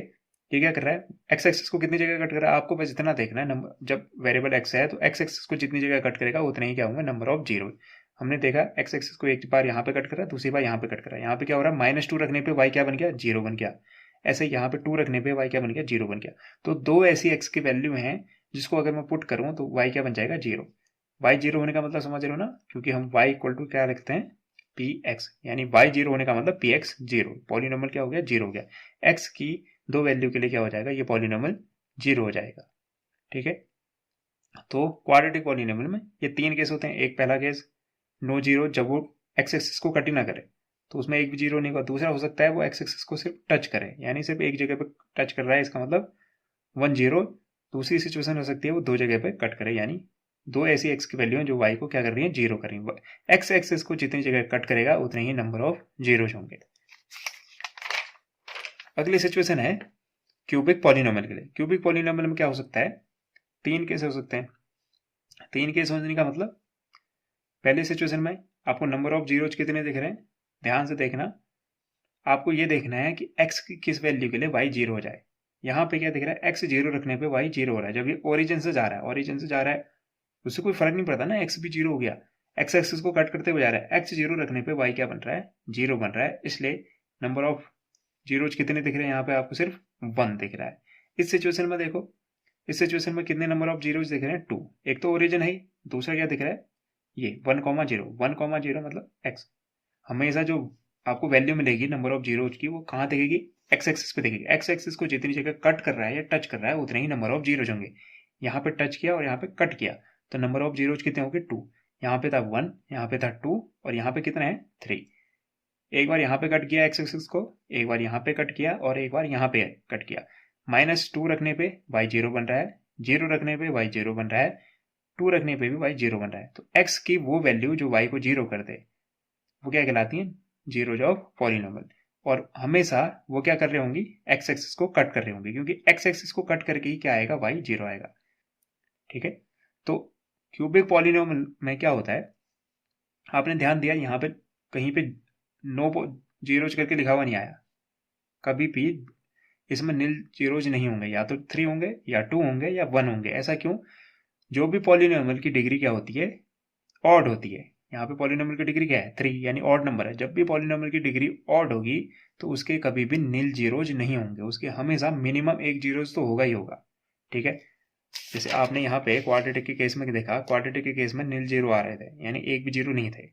ये क्या कर रहा है, एक्स एक्सिस को कितनी जगह कट कर रहा है, आपको बस इतना देखना है, नंबर जब वेरिएबल एक्स है तो एक्स एक्सिस को जितनी जगह कट करेगा उतने ही क्या होंगे, नंबर ऑफ जीरो। हमने देखा एक्स एक्सिस को एक बार यहाँ पे कट कर रहा है, दूसरी बार यहाँ पे कट कर रहा है। यहाँ पे क्या हो रहा है, -2 रखने पे वाई क्या बन गया, जीरो बन गया। ऐसे यहाँ पे 2 रखने पे y क्या बन गया, 0 बन गया। तो दो ऐसी x की वैल्यू हैं जिसको अगर मैं पुट करूँ तो y क्या बन जाएगा, 0। y 0 होने का मतलब समझ रहे हो ना, क्योंकि हम y इक्वल टू क्या लिखते हैं, px, यानी y 0 होने का मतलब px 0, पॉलिनोमियल क्या हो गया, 0 हो गया। x की दो वैल्यू के लिए क्या हो जाएगा, ये पॉलिनोमियल 0 हो जाएगा। ठीक है, तो क्वाड्रेटिक पॉलिनोमियल में ये 3 केस होते हैं। एक पहला केस नो जीरो, जब वो एक्स एक्सिस को कट ही ना करे, तो उसमें एक भी जीरो नहीं होगा। दूसरा हो सकता है वो एक्स एक्सिस को सिर्फ टच करे, यानी सिर्फ एक जगह पे टच कर रहा है, इसका मतलब 1 0। दूसरी सिचुएशन हो सकती है वो दो जगह पे कट करे, यानी दो ऐसी एक्स की वैल्यू है जो वाई को क्या कर रही है, 0 कर रही है। एक्स एक्सिस को जितनी जगह कट करेगा उतने ही नंबर ऑफ जीरोज होंगे। अगली सिचुएशन है क्यूबिक पॉलिनोमियल के लिए। क्यूबिक पॉलिनोमियल में क्या हो सकता है, 3 केस हो सकते हैं। 3 केस होने का मतलब, पहली सिचुएशन में आपको नंबर ऑफ जीरोज कितने दिख रहे हैं, ध्यान से देखना। आपको ये देखना है कि x की किस वैल्यू के लिए y 0 हो जाए। यहाँ पे क्या दिख रहा है, x 0 रखने पे y 0 हो रहा है। जब ये ओरिजिन से जा रहा है, ओरिजिन से जा रहा है, उससे कोई फर्क नहीं पड़ता ना, x भी 0 हो गया। x एक्सिस को कट करते हुए जा रहा है, x 0 रखने पे y क्या बन रहा है, 0 बन रहा है। इसलिए नंबर ऑफ जीरोज कितने दिख रहे हैं यहाँ पे, आपको सिर्फ 1 दिख रहा है। इस सिचुएशन में देखो, इस सिचुएशन में कितने नंबर ऑफ जीरोज दिख रहे हैं, 2। एक तो ओरिजिन है, दूसरा क्या दिख रहा है, ये 1,0। 1,0 मतलब x। हमेशा जो आपको वैल्यू मिलेगी नंबर ऑफ जीरोज की, वो कहाँ दिखेगी, एक्स एक्सिस पे दिखेगी। एक्स एक्सिस को जितनी जगह कट कर रहा है या टच कर रहा है उतने ही नंबर ऑफ जीरोज होंगे। यहाँ पे टच किया और यहाँ पे कट किया, तो नंबर ऑफ जीरोज कितने होंगे, 2। यहाँ पे था 1, यहाँ पे था 2, और यहाँ पे कितना है, 3। एक बार यहाँ पे कट किया एक्स एक्सिस को, एक बार यहाँ पे कट किया, और एक बार यहाँ पे कट किया। -2 रखने पे y 0 बन रहा है, 0 रखने पे y 0 बन रहा है, 2 रखने पे भी y 0 बन रहा है। तो x की वो वैल्यू जो y को 0 कर दे, वो क्या कहलाती है, जीरोज ऑफ पॉलिनोमियल। और हमेशा वो क्या कर रहे होंगी, एक्स एक्सिस को कट कर रहे होंगे, क्योंकि एक्स एक्सिस को कट करके ही क्या आएगा, y 0 आएगा। ठीक है, तो क्यूबिक पॉलिनोमियल में क्या होता है, आपने ध्यान दिया यहाँ पे कहीं पे नो जीरोज करके लिखा हुआ नहीं आया, कभी भी इसमें नील जीरोज नहीं होंगे, या तो 3 होंगे या 2 होंगे या 1 होंगे। ऐसा क्यों, जो भी पॉलिनोमियल की डिग्री क्या होती है, ऑड होती है। यहाँ पे पॉलिनोमियल की डिग्री क्या है, 3, यानी ऑड नंबर है। जब भी पॉलिनोमियल की डिग्री ऑड होगी तो उसके कभी भी नील जीरोज नहीं होंगे, उसके हमेशा मिनिमम एक जीरोज तो होगा ही होगा। ठीक है, जैसे आपने यहाँ पे क्वाड्रेटिक के केस में देखा, क्वाड्रेटिक के केस में नील जीरो आ रहे थे, यानी एक भी जीरो नहीं थे।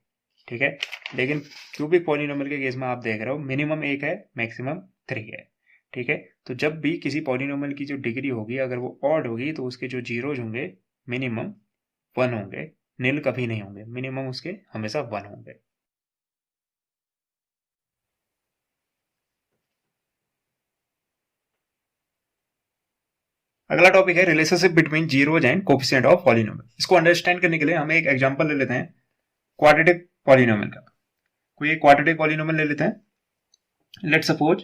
ठीक है, लेकिन क्यूबिक पॉलिनोमियल के केस में आप देख रहे हो मिनिमम 1 है, मैक्सिमम 3 है। ठीक है, तो जब भी किसी पॉलिनोमियल की जो डिग्री होगी अगर वो ऑड होगी तो उसके जो जीरोज होंगे मिनिमम 1 होंगे, नील कभी नहीं होंगे, मिनिमम उसके हमेशा 1 होंगे। अगला टॉपिक है relationship between zeros and coefficient of polynomial. इसको अंडरस्टैंड करने के लिए हम एक एग्जांपल ले लेते हैं क्वाड्रेटिक पॉलिनोमियल का। कोई एक क्वाड्रेटिक पॉलिनोमियल ले लेते हैं। Let suppose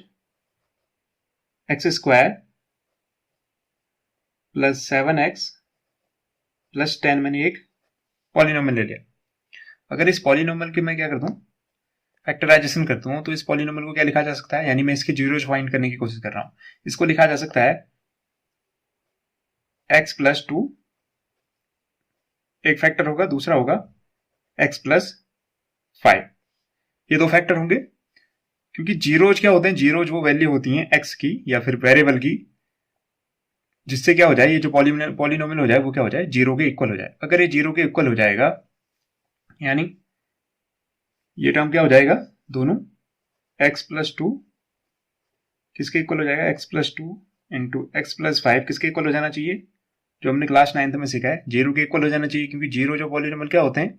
x square plus 7x plus 10, मैंने एक पॉलिनोमियल ले लिया। अगर इस पॉलिनोमियल की मैं क्या करता हूँ, फैक्टराइजेशन करता हूँ, तो इस पॉलिनोमियल को क्या लिखा जा सकता है, यानी मैं इसके जीरोज फाइंड करने की कोशिश कर रहा हूँ। इसको लिखा जा सकता है x प्लस 2, एक फैक्टर होगा, दूसरा होगा x प्लस 5। ये दो फैक्टर होंगे, क्योंकि जीरोज क्या होते हैं, जीरोज वो वैल्यू होती हैं x की या फिर वेरिएबल की, जिससे क्या हो जाए, ये जो पॉलिनोमियल हो जाए वो क्या हो जाए, जीरो के इक्वल हो जाए। अगर ये जीरो के इक्वल हो जाएगा, यानी ये टर्म क्या हो जाएगा, दोनों x प्लस 2 किसके इक्वल हो जाएगा, x plus 2 into x plus 5 किसके इक्वल हो जाना चाहिए, जो हमने क्लास 9th में सीखा है, जीरो के इक्वल हो जाना चाहिए। क्योंकि जीरो जो पॉलिनोमियल क्या होते हैं,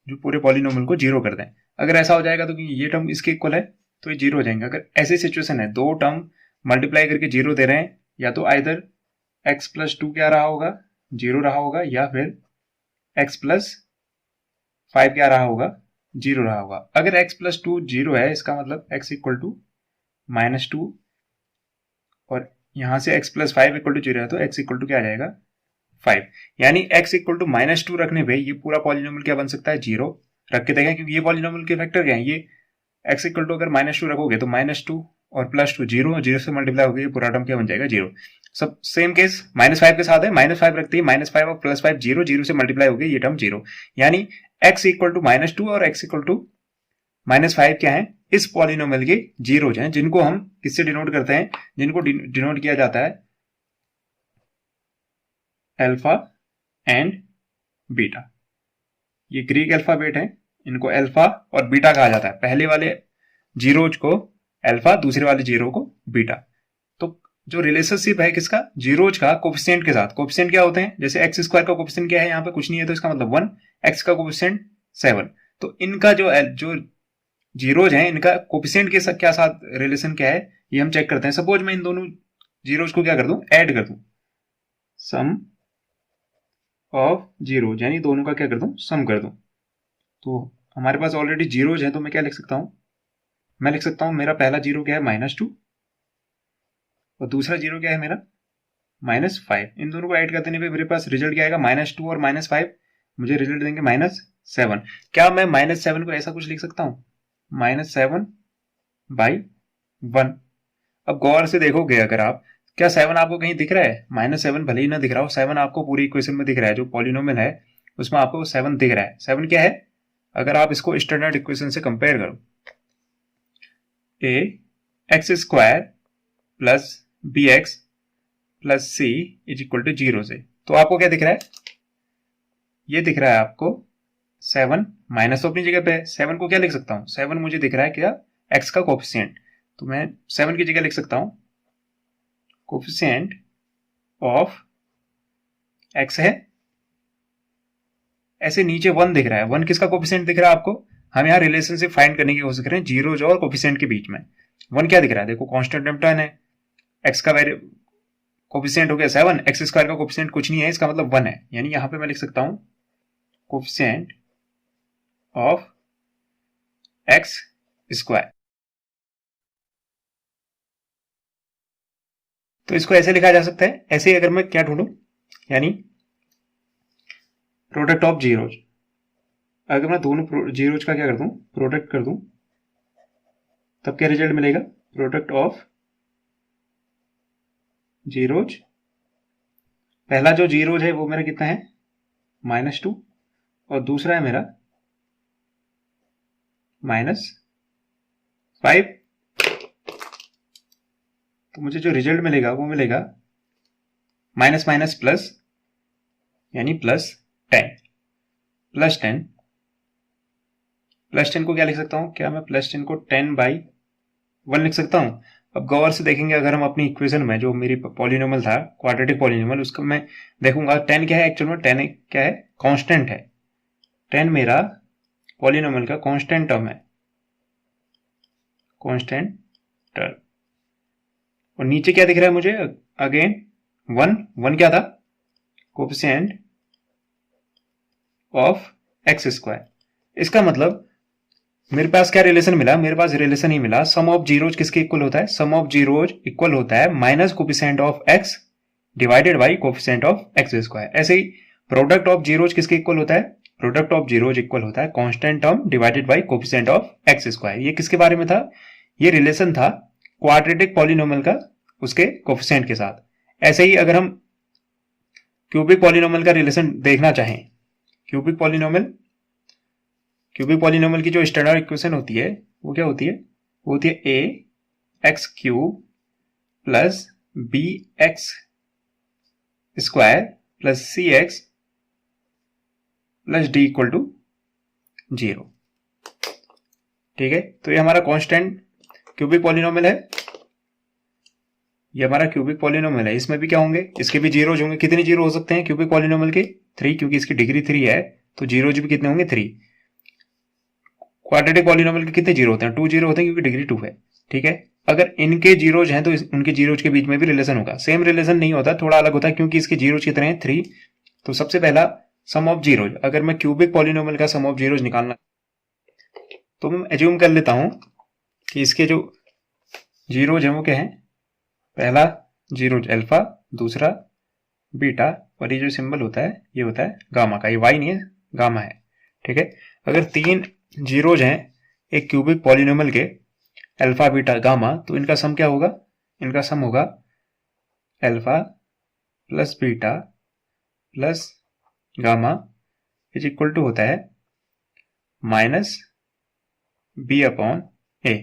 जो पूरे पॉलिनोमियल को जीरो करते हैं। अगर ऐसा हो जाएगा तो ये टर्म इसके इक्वल है तो ये जीरो हो जाएंगे। अगर ऐसी सिचुएशन है, दो टर्म मल्टीप्लाई करके जीरो दे रहे हैं, या तो आइदर x प्लस 2 क्या रहा होगा, जीरो रहा होगा, या फिर x प्लस 5 क्या रहा होगा, जीरो रहा होगा। अगर x प्लस 2 जीरो है, इसका मतलब x इक्वल टू -2, और यहां से x plus 5 equal to zero है, तो x इक्वल टू क्या आ जाएगा, 5। यानी x इक्वल टू -2 रखने पे ये पूरा पॉलिनोमियल क्या बन सकता है, जीरो। रख के देखें, क्योंकि ये पॉलिनोमियल के फैक्टर क्या है, ये x इक्वल टू अगर -2 रखोगे तो -2 और +2 जीरो, जीरो से मल्टीप्लाई होगी, ये पूरा टर्म क्या बन जाएगा, जीरो। सब सेम केस -5 के साथ है, -5 रखते ही -5 और +5 जीरो, जीरो से मल्टीप्लाई होगी, ये टर्म जीरो। यानी x इक्वल टू -2 और x इक्वल टू -5 क्या है, इस पॉलिनोमियल के जीरोज हैं, जिनको हम किससे डिनोट करते हैं, जिनको डिनोट किया जाता है अल्फा एंड बीटा। ये ग्रीक अल्फाबेट है, इनको अल्फा और बीटा कहा जाता है। पहले वाले जीरोज को अल्फा, दूसरे वाले जीरो को बीटा। तो जो रिलेशनशिप है किसका, जीरोज का कोफिशिएंट के साथ। कोफिशिएंट क्या होते हैं, जैसे एक्स स्क्वायर का कोफिशिएंट क्या है, यहाँ पे कुछ नहीं है तो इसका मतलब 1, एक्स का कोफिशिएंट 7। तो इनका जो जीरोज हैं, इनका कोफिशिएंट के साथ क्या रिलेशन क्या है, ये हम चेक करते हैं। सपोज मैं इन दोनों जीरोज को क्या कर दूं, ऐड कर दूं, सम ऑफ जीरो, यानी दोनों का क्या कर दूं, सम कर दूं। तो हमारे पास ऑलरेडी जीरोज हैं, तो मैं क्या लिख सकता हूं, मैं लिख सकता हूं मेरा पहला जीरो क्या है, -2, और दूसरा जीरो क्या है मेरा, -5। इन दोनों को ऐड कर देने पे मेरे पास रिजल्ट क्या आएगा, -2 और -5 मुझे रिजल्ट देंगे -7। क्या मैं -7 को ऐसा कुछ लिख सकता हूं, -7/1। अब गौर से देखोगे अगर आप, क्या 7 आपको कहीं दिख रहा है, -7 भले ही ना दिख रहा हो, 7 आपको पूरी इक्वेशन में दिख रहा है, जो पॉलिनोमियल है उसमें आपको 7 दिख रहा है। 7 क्या है, अगर आप इसको स्टैंडर्ड इक्वेशन से कंपेयर करो, ax² plus bx plus c is equal to 0 से, तो आपको क्या दिख रहा है, ये दिख रहा है आपको 7, माइनस तो अपनी जगह पे है, 7 को क्या लिख सकता हूं, 7 मुझे दिख रहा है क्या, x का कोफिशिएंट। तो मैं 7 की जगह लिख सकता हूं कोफिशिएंट ऑफ x है, ऐसे नीचे 1 दिख रहा है, 1 किसका कोफिशिएंट दिख रहा है आपको, हम यहाँ रिलेशनशिप फाइंड करने की कोशिश कर रहे हैं जीरोज और कोफिशिएंट के बीच में। 1 क्या दिख रहा है, देखो कांस्टेंट टर्म 10 है, x का कोफिशिएंट हो गया 7, एक्स स्क्वायर का कोफिशिएंट कुछ नहीं है, इसका मतलब 1 है, यानी यहां पे मैं लिख सकता हूं कोफिशिएंट ऑफ एक्स स्क्वायर। तो इसको ऐसे लिखा जा सकता है, ऐसे अगर मैं क्या ढूंढूं, यानी प्रोडक्ट ऑफ जीरोज, अगर मैं दोनों जीरोज का क्या कर दूं, प्रोडक्ट कर दूं, तब क्या रिजल्ट मिलेगा, प्रोडक्ट ऑफ जीरोज, पहला जो जीरोज है वो मेरा कितना है, -2, और दूसरा है मेरा -5। तो मुझे जो रिजल्ट मिलेगा वो मिलेगा माइनस माइनस प्लस, यानी +10, +10, +10 को क्या लिख सकता हूं, क्या मैं +10 को 10/1 लिख सकता हूं। अब गौर से देखेंगे, अगर हम अपनी इक्वेशन में जो मेरी पॉलिनोमियल था, क्वाड्रेटिक पॉलिनोमियल, उसको मैं देखूंगा 10 क्या है, एक्चुअल में 10 क्या है, कांस्टेंट है। 10 मेरा पॉलिनोमियल का कांस्टेंट टर्म है, कांस्टेंट टर्म। और नीचे क्या दिख रहा है मुझे, अगेन 1 क्या था, कोफिशिएंट ऑफ x²। इसका मतलब मेरे पास क्या रिलेशन मिला, मेरे पास रिलेशन ही मिला, सम ऑफ जीरोज किसके इक्वल होता है, सम ऑफ जीरोज इक्वल होता है minus coefficient of x divided by coefficient of x²। ऐसे ही प्रोडक्ट ऑफ जीरोज किसके इक्वल होता है, प्रोडक्ट ऑफ जीरोज इक्वल होता है constant term divided by coefficient of x²। ये किसके बारे में था, ये रिलेशन था क्वाड्रेटिक पॉलिनोमियल का उसके कोफिशिएंट के साथ। ऐसे ही अगर हम क्यूबिक पॉलिनोमियल का रिलेशन देखना चाहें, क्यूबिक पॉलिनोमियल की जो स्टैंडर्ड इक्वेशन होती है वो क्या होती है, वो होती है ax³ plus bx² plus cx plus d equal to 0। ठीक है, तो ये हमारा कांस्टेंट क्यूबिक पॉलिनोमियल है, ये हमारा क्यूबिक पॉलिनोमियल है। इसमें भी क्या होंगे, इसके भी जीरोज होंगे। कितने जीरो हो सकते हैं क्यूबिक पॉलिनोमियल के, 3, क्योंकि इसकी डिग्री 3 है, तो जीरोज भी कितने होंगे, 3। क्वाड्रेटिक पॉलिनोमियल के कितने जीरो होते हैं, 2 जीरो होते हैं, क्योंकि डिग्री 2 है। ठीक है, अगर इनके जीरोज हैं तो उनके जीरोज के बीच में भी रिलेशन होगा। सेम रिलेशन नहीं होता, थोड़ा अलग होता है, क्योंकि इसके जीरोज कितने हैं, 3। तो सबसे पहला सम ऑफ जीरोज, अगर मैं क्यूबिक पॉलिनोमियल का सम ऑफ जीरोज निकालना, तो मैं एज्यूम कर लेता हूं कि इसके जो जीरोज हैं वो क्या है, पहला जीरोज अल्फा, दूसरा बीटा, और ये जो सिंबल होता है ये होता है गामा का, ये वाई नहीं है, गामा है। ठीक है, अगर 3 जीरोज हैं एक क्यूबिक पॉलिनोमियल के, अल्फा बीटा गामा, तो इनका सम क्या होगा, इनका सम होगा alpha plus beta plus gamma is equal to होता है -b/2। A.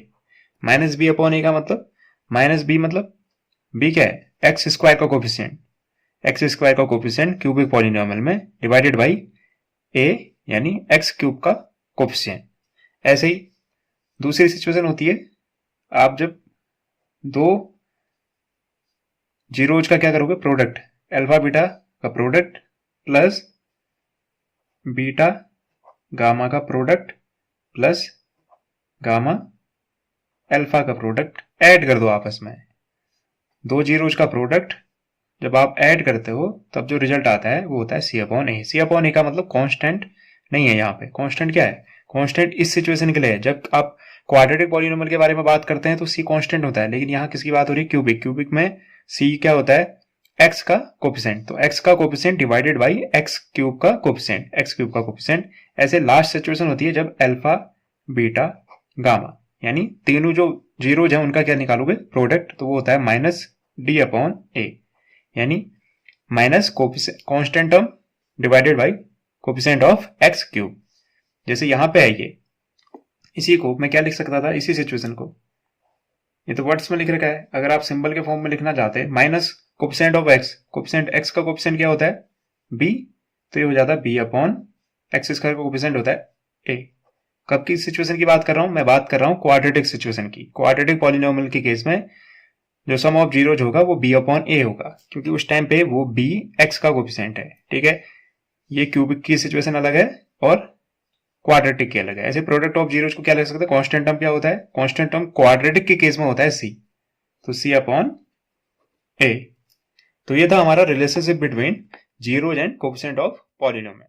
Minus b upon a का मतलब, माइनस बी मतलब बी क्या है, एक्स स्क्वायर का कोफिशिएंट, एक्स स्क्वायर का कोफिशिएंट क्यूबिक पॉलिनोमियल में डिवाइडेड बाई ए यानी एक्स क्यूब का कोफिशिएंट। ऐसे ही दूसरी सिचुएशन होती है, आप जब दो जीरोज का क्या करोगे, प्रोडक्ट, अल्फा बीटा का प्रोडक्ट प्लस बीटा गामा का प्रोडक्ट प्लस गामा अल्फा का प्रोडक्ट ऐड कर दो आपस में। दो जीरोज का प्रोडक्ट जब आप ऐड करते हो तब जो रिजल्ट आता है वो होता है सी upon A. C upon a का मतलब कांस्टेंट नहीं है यहाँ पे। कांस्टेंट क्या है, कांस्टेंट इस सिचुएशन के लिए है, जब आप क्वाड्रेटिक पॉलिनोमियल के बारे में बात करते हैं तो सी कांस्टेंट होता है, लेकिन यहाँ किसकी बात हो रही है, क्यूबिक। क्यूबिक में सी क्या होता है, एक्स का कोफिशिएंट, तो एक्स का coefficient divided by x cube का कोफिशिएंट, एक्स क्यूब का कोफिशिएंट। ऐसे लास्ट सिचुएशन होती है जब अल्फा बीटा गामा यानी तीनों जो जीरोज हैं उनका क्या निकालोगे, प्रोडक्ट, तो वो होता है माइनस डी अपॉन ए, यानी minus constant term divided by coefficient of x cube. जैसे यहां पे है ये, इसी को मैं क्या लिख सकता था, इसी सिचुएशन को, ये तो वर्ड्स में लिख रखा है, अगर आप सिंबल के फॉर्म में लिखना चाहते, minus coefficient of x, coefficient x का कोफिशिएंट क्या होता है, बी, तो ये हो जाता है बी अपॉन एक्स स्क्वायर का कोफिशिएंट होता है ए। कब की सिचुएशन की बात कर रहा हूं, मैं बात कर रहा हूं क्वाड्रेटिक सिचुएशन की। क्वाड्रेटिक पॉलिनोमियल के केस में जो सम ऑफ जीरोज होगा वो बी अपॉन ए होगा, क्योंकि उस टाइम पे वो बी एक्स का कोफिशिएंट है, ठीक है। ये क्यूबिक की सिचुएशन अलग है और क्वाड्रेटिक की अलग है। ऐसे प्रोडक्ट ऑफ जीरोज को क्या लिख सकते हैं, कांस्टेंट टर्म क्या होता है, कांस्टेंट टर्म क्वाड्रेटिक के केस में होता है सी, तो सी अपॉन ए। तो ये था हमारा relationship between zeros and coefficient of polynomial.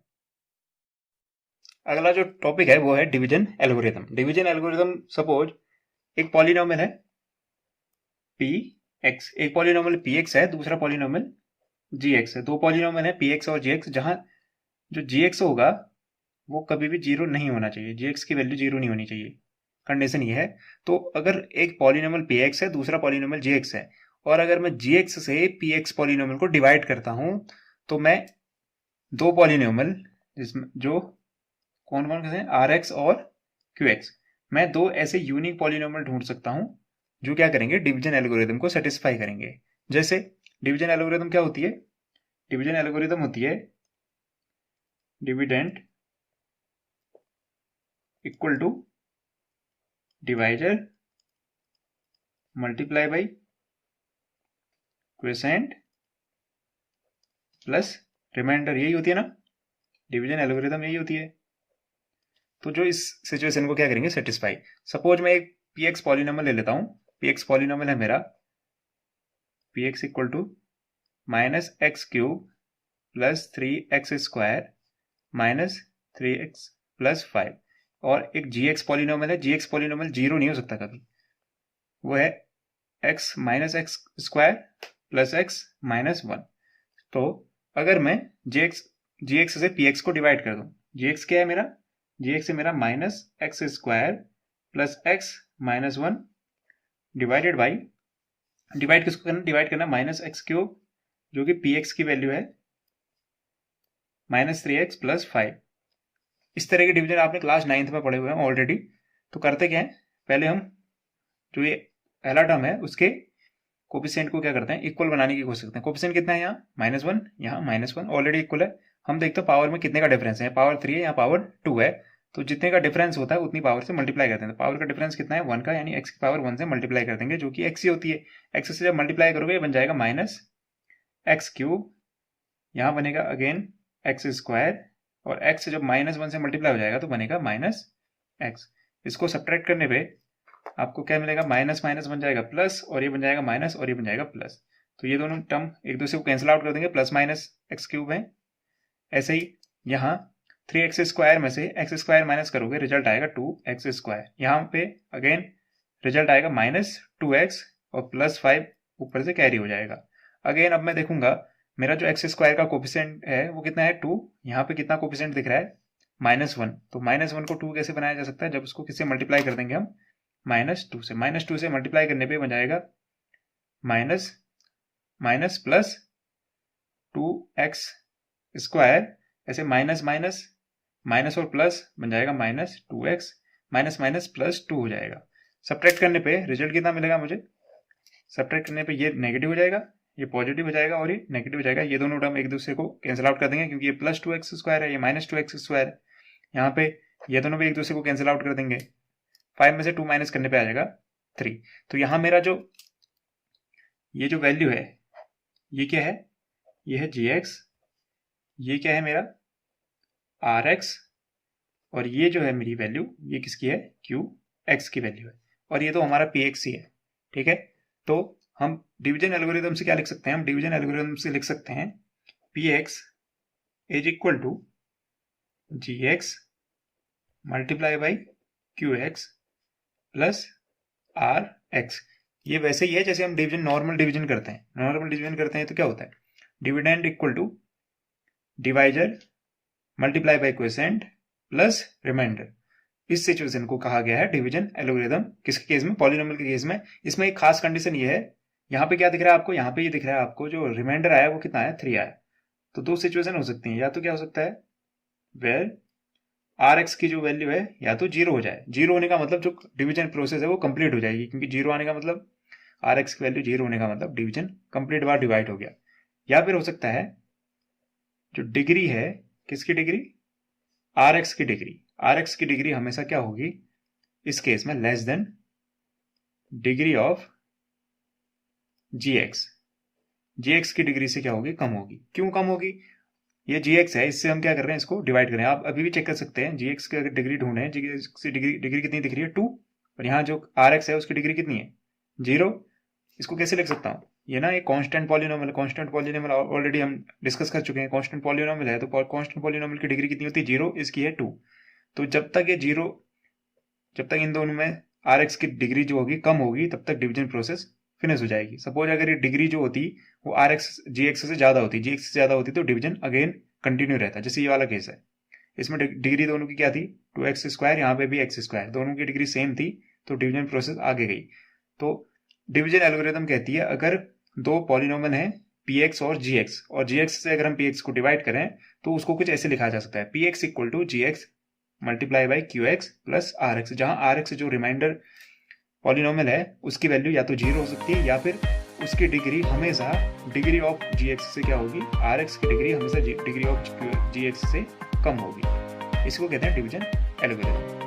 अगला जो टॉपिक है वो है division algorithm. Division algorithm, suppose एक पॉलिनोमियल है पी एक्स, एक पॉलिनोमियल पी एक्स है, दूसरा पॉलिनोमियल जी एक्स है। दो पॉलिनोमियल है पी एक्स और जी एक्स, जहां जो जी एक्स होगा वो कभी भी जीरो नहीं होना चाहिए, जी एक्स की वैल्यू जीरो नहीं होनी चाहिए, कंडीशन ये है। तो अगर एक पॉलिनोमियल पी एक्स है, दूसरा पॉलिनोमियल जी एक्स है, और अगर मैं जी एक्स से पी एक्स पॉलिनोमियल को डिवाइड करता हूं, तो मैं दो पॉलिनोमियल जिसमें जो कौन कौन से हैं, आर एक्स और क्यू एक्स, मैं दो ऐसे यूनिक पॉलिनोमियल ढूंढ सकता हूं जो क्या करेंगे, डिवीजन एल्गोरिथम को सेटिस्फाई करेंगे। जैसे डिवीजन एल्गोरिथम क्या होती है, डिवीजन एल्गोरिथम होती है dividend equal to divisor multiply by quotient plus remainder, यही होती है ना डिवीजन एल्गोरिथम, यही होती है। तो जो इस सिचुएशन को क्या करेंगे, सेटिस्फाई। सपोज मैं एक पी एक्स पॉलिनोमियल ले लेता हूं, पी एक्स पॉलिनोमियल है मेरा P x equal to minus x cube plus three x square minus three x plus five, और एक जी एक्स पॉलिनोमियल है, जी एक्स पॉलिनोमियल जीरो नहीं हो सकता कभी, वो है x minus x square plus x minus one. तो अगर मैं जी एक्स से पी एक्स को डिवाइड कर दूं, जी एक्स क्या है मेरा, जी एक्स है मेरा minus x square plus x minus one divided by, divide किसको करना, डिवाइड करना माइनस एक्स क्यूब जो कि पी एक्स की वैल्यू है minus three x plus five. इस तरह के डिवीजन आपने क्लास 9th में पढ़े हुए हैं ऑलरेडी। तो करते क्या है, पहले हम जो ये पहला टर्म है उसके कोफिशिएंट को क्या करते हैं, इक्वल बनाने की कोशिश करते हैं। कोफिशिएंट कितना है यहाँ माइनस वन, यहाँ माइनस वन, ऑलरेडी इक्वल है। हम देखते हैं पावर में कितने का डिफरेंस है, पावर 3 है, यहाँ पावर 2 है, तो जितने का डिफरेंस होता है उतनी पावर से मल्टीप्लाई करते हैं। तो पावर का डिफरेंस कितना है, 1 का, यानी एक्स की पावर 1 से मल्टीप्लाई कर देंगे, जो कि एक्स ही होती है। एक्स से जब मल्टीप्लाई करोगे बन जाएगा माइनस एक्स क्यूब, यहाँ बनेगा अगेन एक्स स्क्वायर, और एक्स जब माइनस वन से मल्टीप्लाई हो जाएगा तो बनेगा माइनस एक्स। इसको सब्ट्रैक्ट करने पे आपको क्या मिलेगा, माइनस माइनस बन जाएगा प्लस, और ये बन जाएगा माइनस और ये बन जाएगा प्लस। तो ये दोनों टर्म एक दूसरे को कैंसिल आउट कर देंगे, प्लस माइनस एक्स क्यूब है। ऐसे ही यहाँ थ्री एक्स स्क्वायर में से एक्स स्क्वायर माइनस करोगे, रिजल्ट आएगा 2x स्क्वायर। यहाँ पे अगेन रिजल्ट आएगा माइनस 2x और प्लस 5 ऊपर से कैरी हो जाएगा। अगेन अब मैं देखूंगा मेरा जो एक्स स्क्वायर का कोफिशिएंट है वो कितना है, 2। यहाँ पे कितना कोफिशिएंट दिख रहा है, माइनस वन। तो माइनस वन को 2 कैसे बनाया जा सकता है, जब उसको किससे मल्टीप्लाई कर देंगे हम, माइनस 2 से। माइनस 2 से मल्टीप्लाई करने पे बन जाएगा minus minus plus 2x square, ऐसे माइनस माइनस माइनस और प्लस बन जाएगा minus 2x, minus minus plus 2 हो जाएगा। सब्ट्रैक्ट करने पे रिजल्ट कितना मिलेगा मुझे? सब्ट्रैक्ट करने पे ये नेगेटिव हो जाएगा, ये पॉजिटिव हो जाएगा और ये नेगेटिव हो जाएगा। ये दोनों टर्म एक दूसरे को कैंसिल आउट कर देंगे क्योंकि ये प्लस 2x² है, ये माइनस 2x² है। यहाँ पे ये दोनों भी एक दूसरे को कैंसिल आउट कर देंगे। 5 में से 2 माइनस करने पे आ जाएगा 3। तो यहाँ मेरा जो ये जो वैल्यू है ये क्या है? ये है gx, ये क्या है मेरा rx, और ये जो है मेरी वैल्यू ये किसकी है? qx की वैल्यू है, और ये तो हमारा px ही है। ठीक है, तो हम डिवीजन एल्गोरिथम से क्या लिख सकते हैं? हम डिवीजन एल्गोरिथम से लिख सकते हैं px is equal to gx multiply by qx plus rx। ये वैसे ही है जैसे हम डिवीजन नॉर्मल डिवीजन करते हैं। नॉर्मल डिवीजन करते हैं तो क्या होता है? Dividend equal to divisor multiply by quotient plus remainder. इस सिचुएशन को कहा गया है डिवीजन एल्गोरिथम। किसके केस में? पॉलिनोमियल के केस में। इसमें एक खास कंडीशन ये है, यहाँ पे क्या दिख रहा है आपको? यहाँ पे ये दिख रहा है आपको जो रिमाइंडर आया वो कितना आया? 3 आया। तो दो सिचुएशन हो सकती है, या तो क्या हो सकता है वेयर rx की जो वैल्यू है या तो 0 हो जाए। 0 होने का मतलब जो डिवीजन प्रोसेस है वो कंप्लीट हो जाएगी, क्योंकि 0 आने का मतलब rx की वैल्यू 0 होने का मतलब डिवीजन कंप्लीट बार डिवाइड हो गया। या फिर हो सकता है जो डिग्री है, किसकी डिग्री? rx की डिग्री। rx की डिग्री हमेशा क्या होगी इस केस में? Less than degree of gx। gx की डिग्री से क्या होगी? कम होगी। क्यों कम होगी? ये gx है, इससे हम क्या कर रहे हैं? इसको डिवाइड करें। आप अभी भी चेक कर सकते हैं gx की अगर डिग्री ढूंढे, gx की डिग्री कितनी दिख रही है? 2। और यहाँ जो rx है उसकी डिग्री कितनी है? 0। इसको कैसे लिख सकता हूँ? ये ना एक constant polynomial, constant polynomial already हम डिस्कस कर चुके हैं। कांस्टेंट पॉलिनोमियल है तो कांस्टेंट पॉलिनोमियल की डिग्री कितनी होती है? 0। इसकी है 2। तो जब तक ये 0, जब तक इन दोनों में rx की डिग्री जो होगी कम होगी, तब तक डिवीजन प्रोसेस फिनिश हो जाएगी। सपोज अगर ये डिग्री जो होती वो rx gx से ज्यादा होती, gx से ज्यादा होती तो डिवीजन अगेन कंटिन्यू रहता, जैसे ये वाला केस है। इसमें डिग्री दोनों की क्या थी? 2x², यहाँ पे भी x², दोनों की डिग्री सेम थी तो डिवीजन प्रोसेस आगे गई। तो डिवीजन एल्गोरिथम कहती है अगर दो पॉलिनोमियल हैं px और gx, और gx से अगर हम px को डिवाइड करें तो उसको कुछ ऐसे लिखा जा सकता है px equal to gx multiply by qx plus rx, जहां rx जो रिमाइंडर पॉलिनोमियल है उसकी वैल्यू या तो 0 हो सकती है या फिर उसकी डिग्री हमेशा डिग्री ऑफ gx से क्या होगी? rx की डिग्री हमेशा डिग्री ऑफ gx से कम होगी। इसको कहते हैं डिवीजन एल्गोरिथम।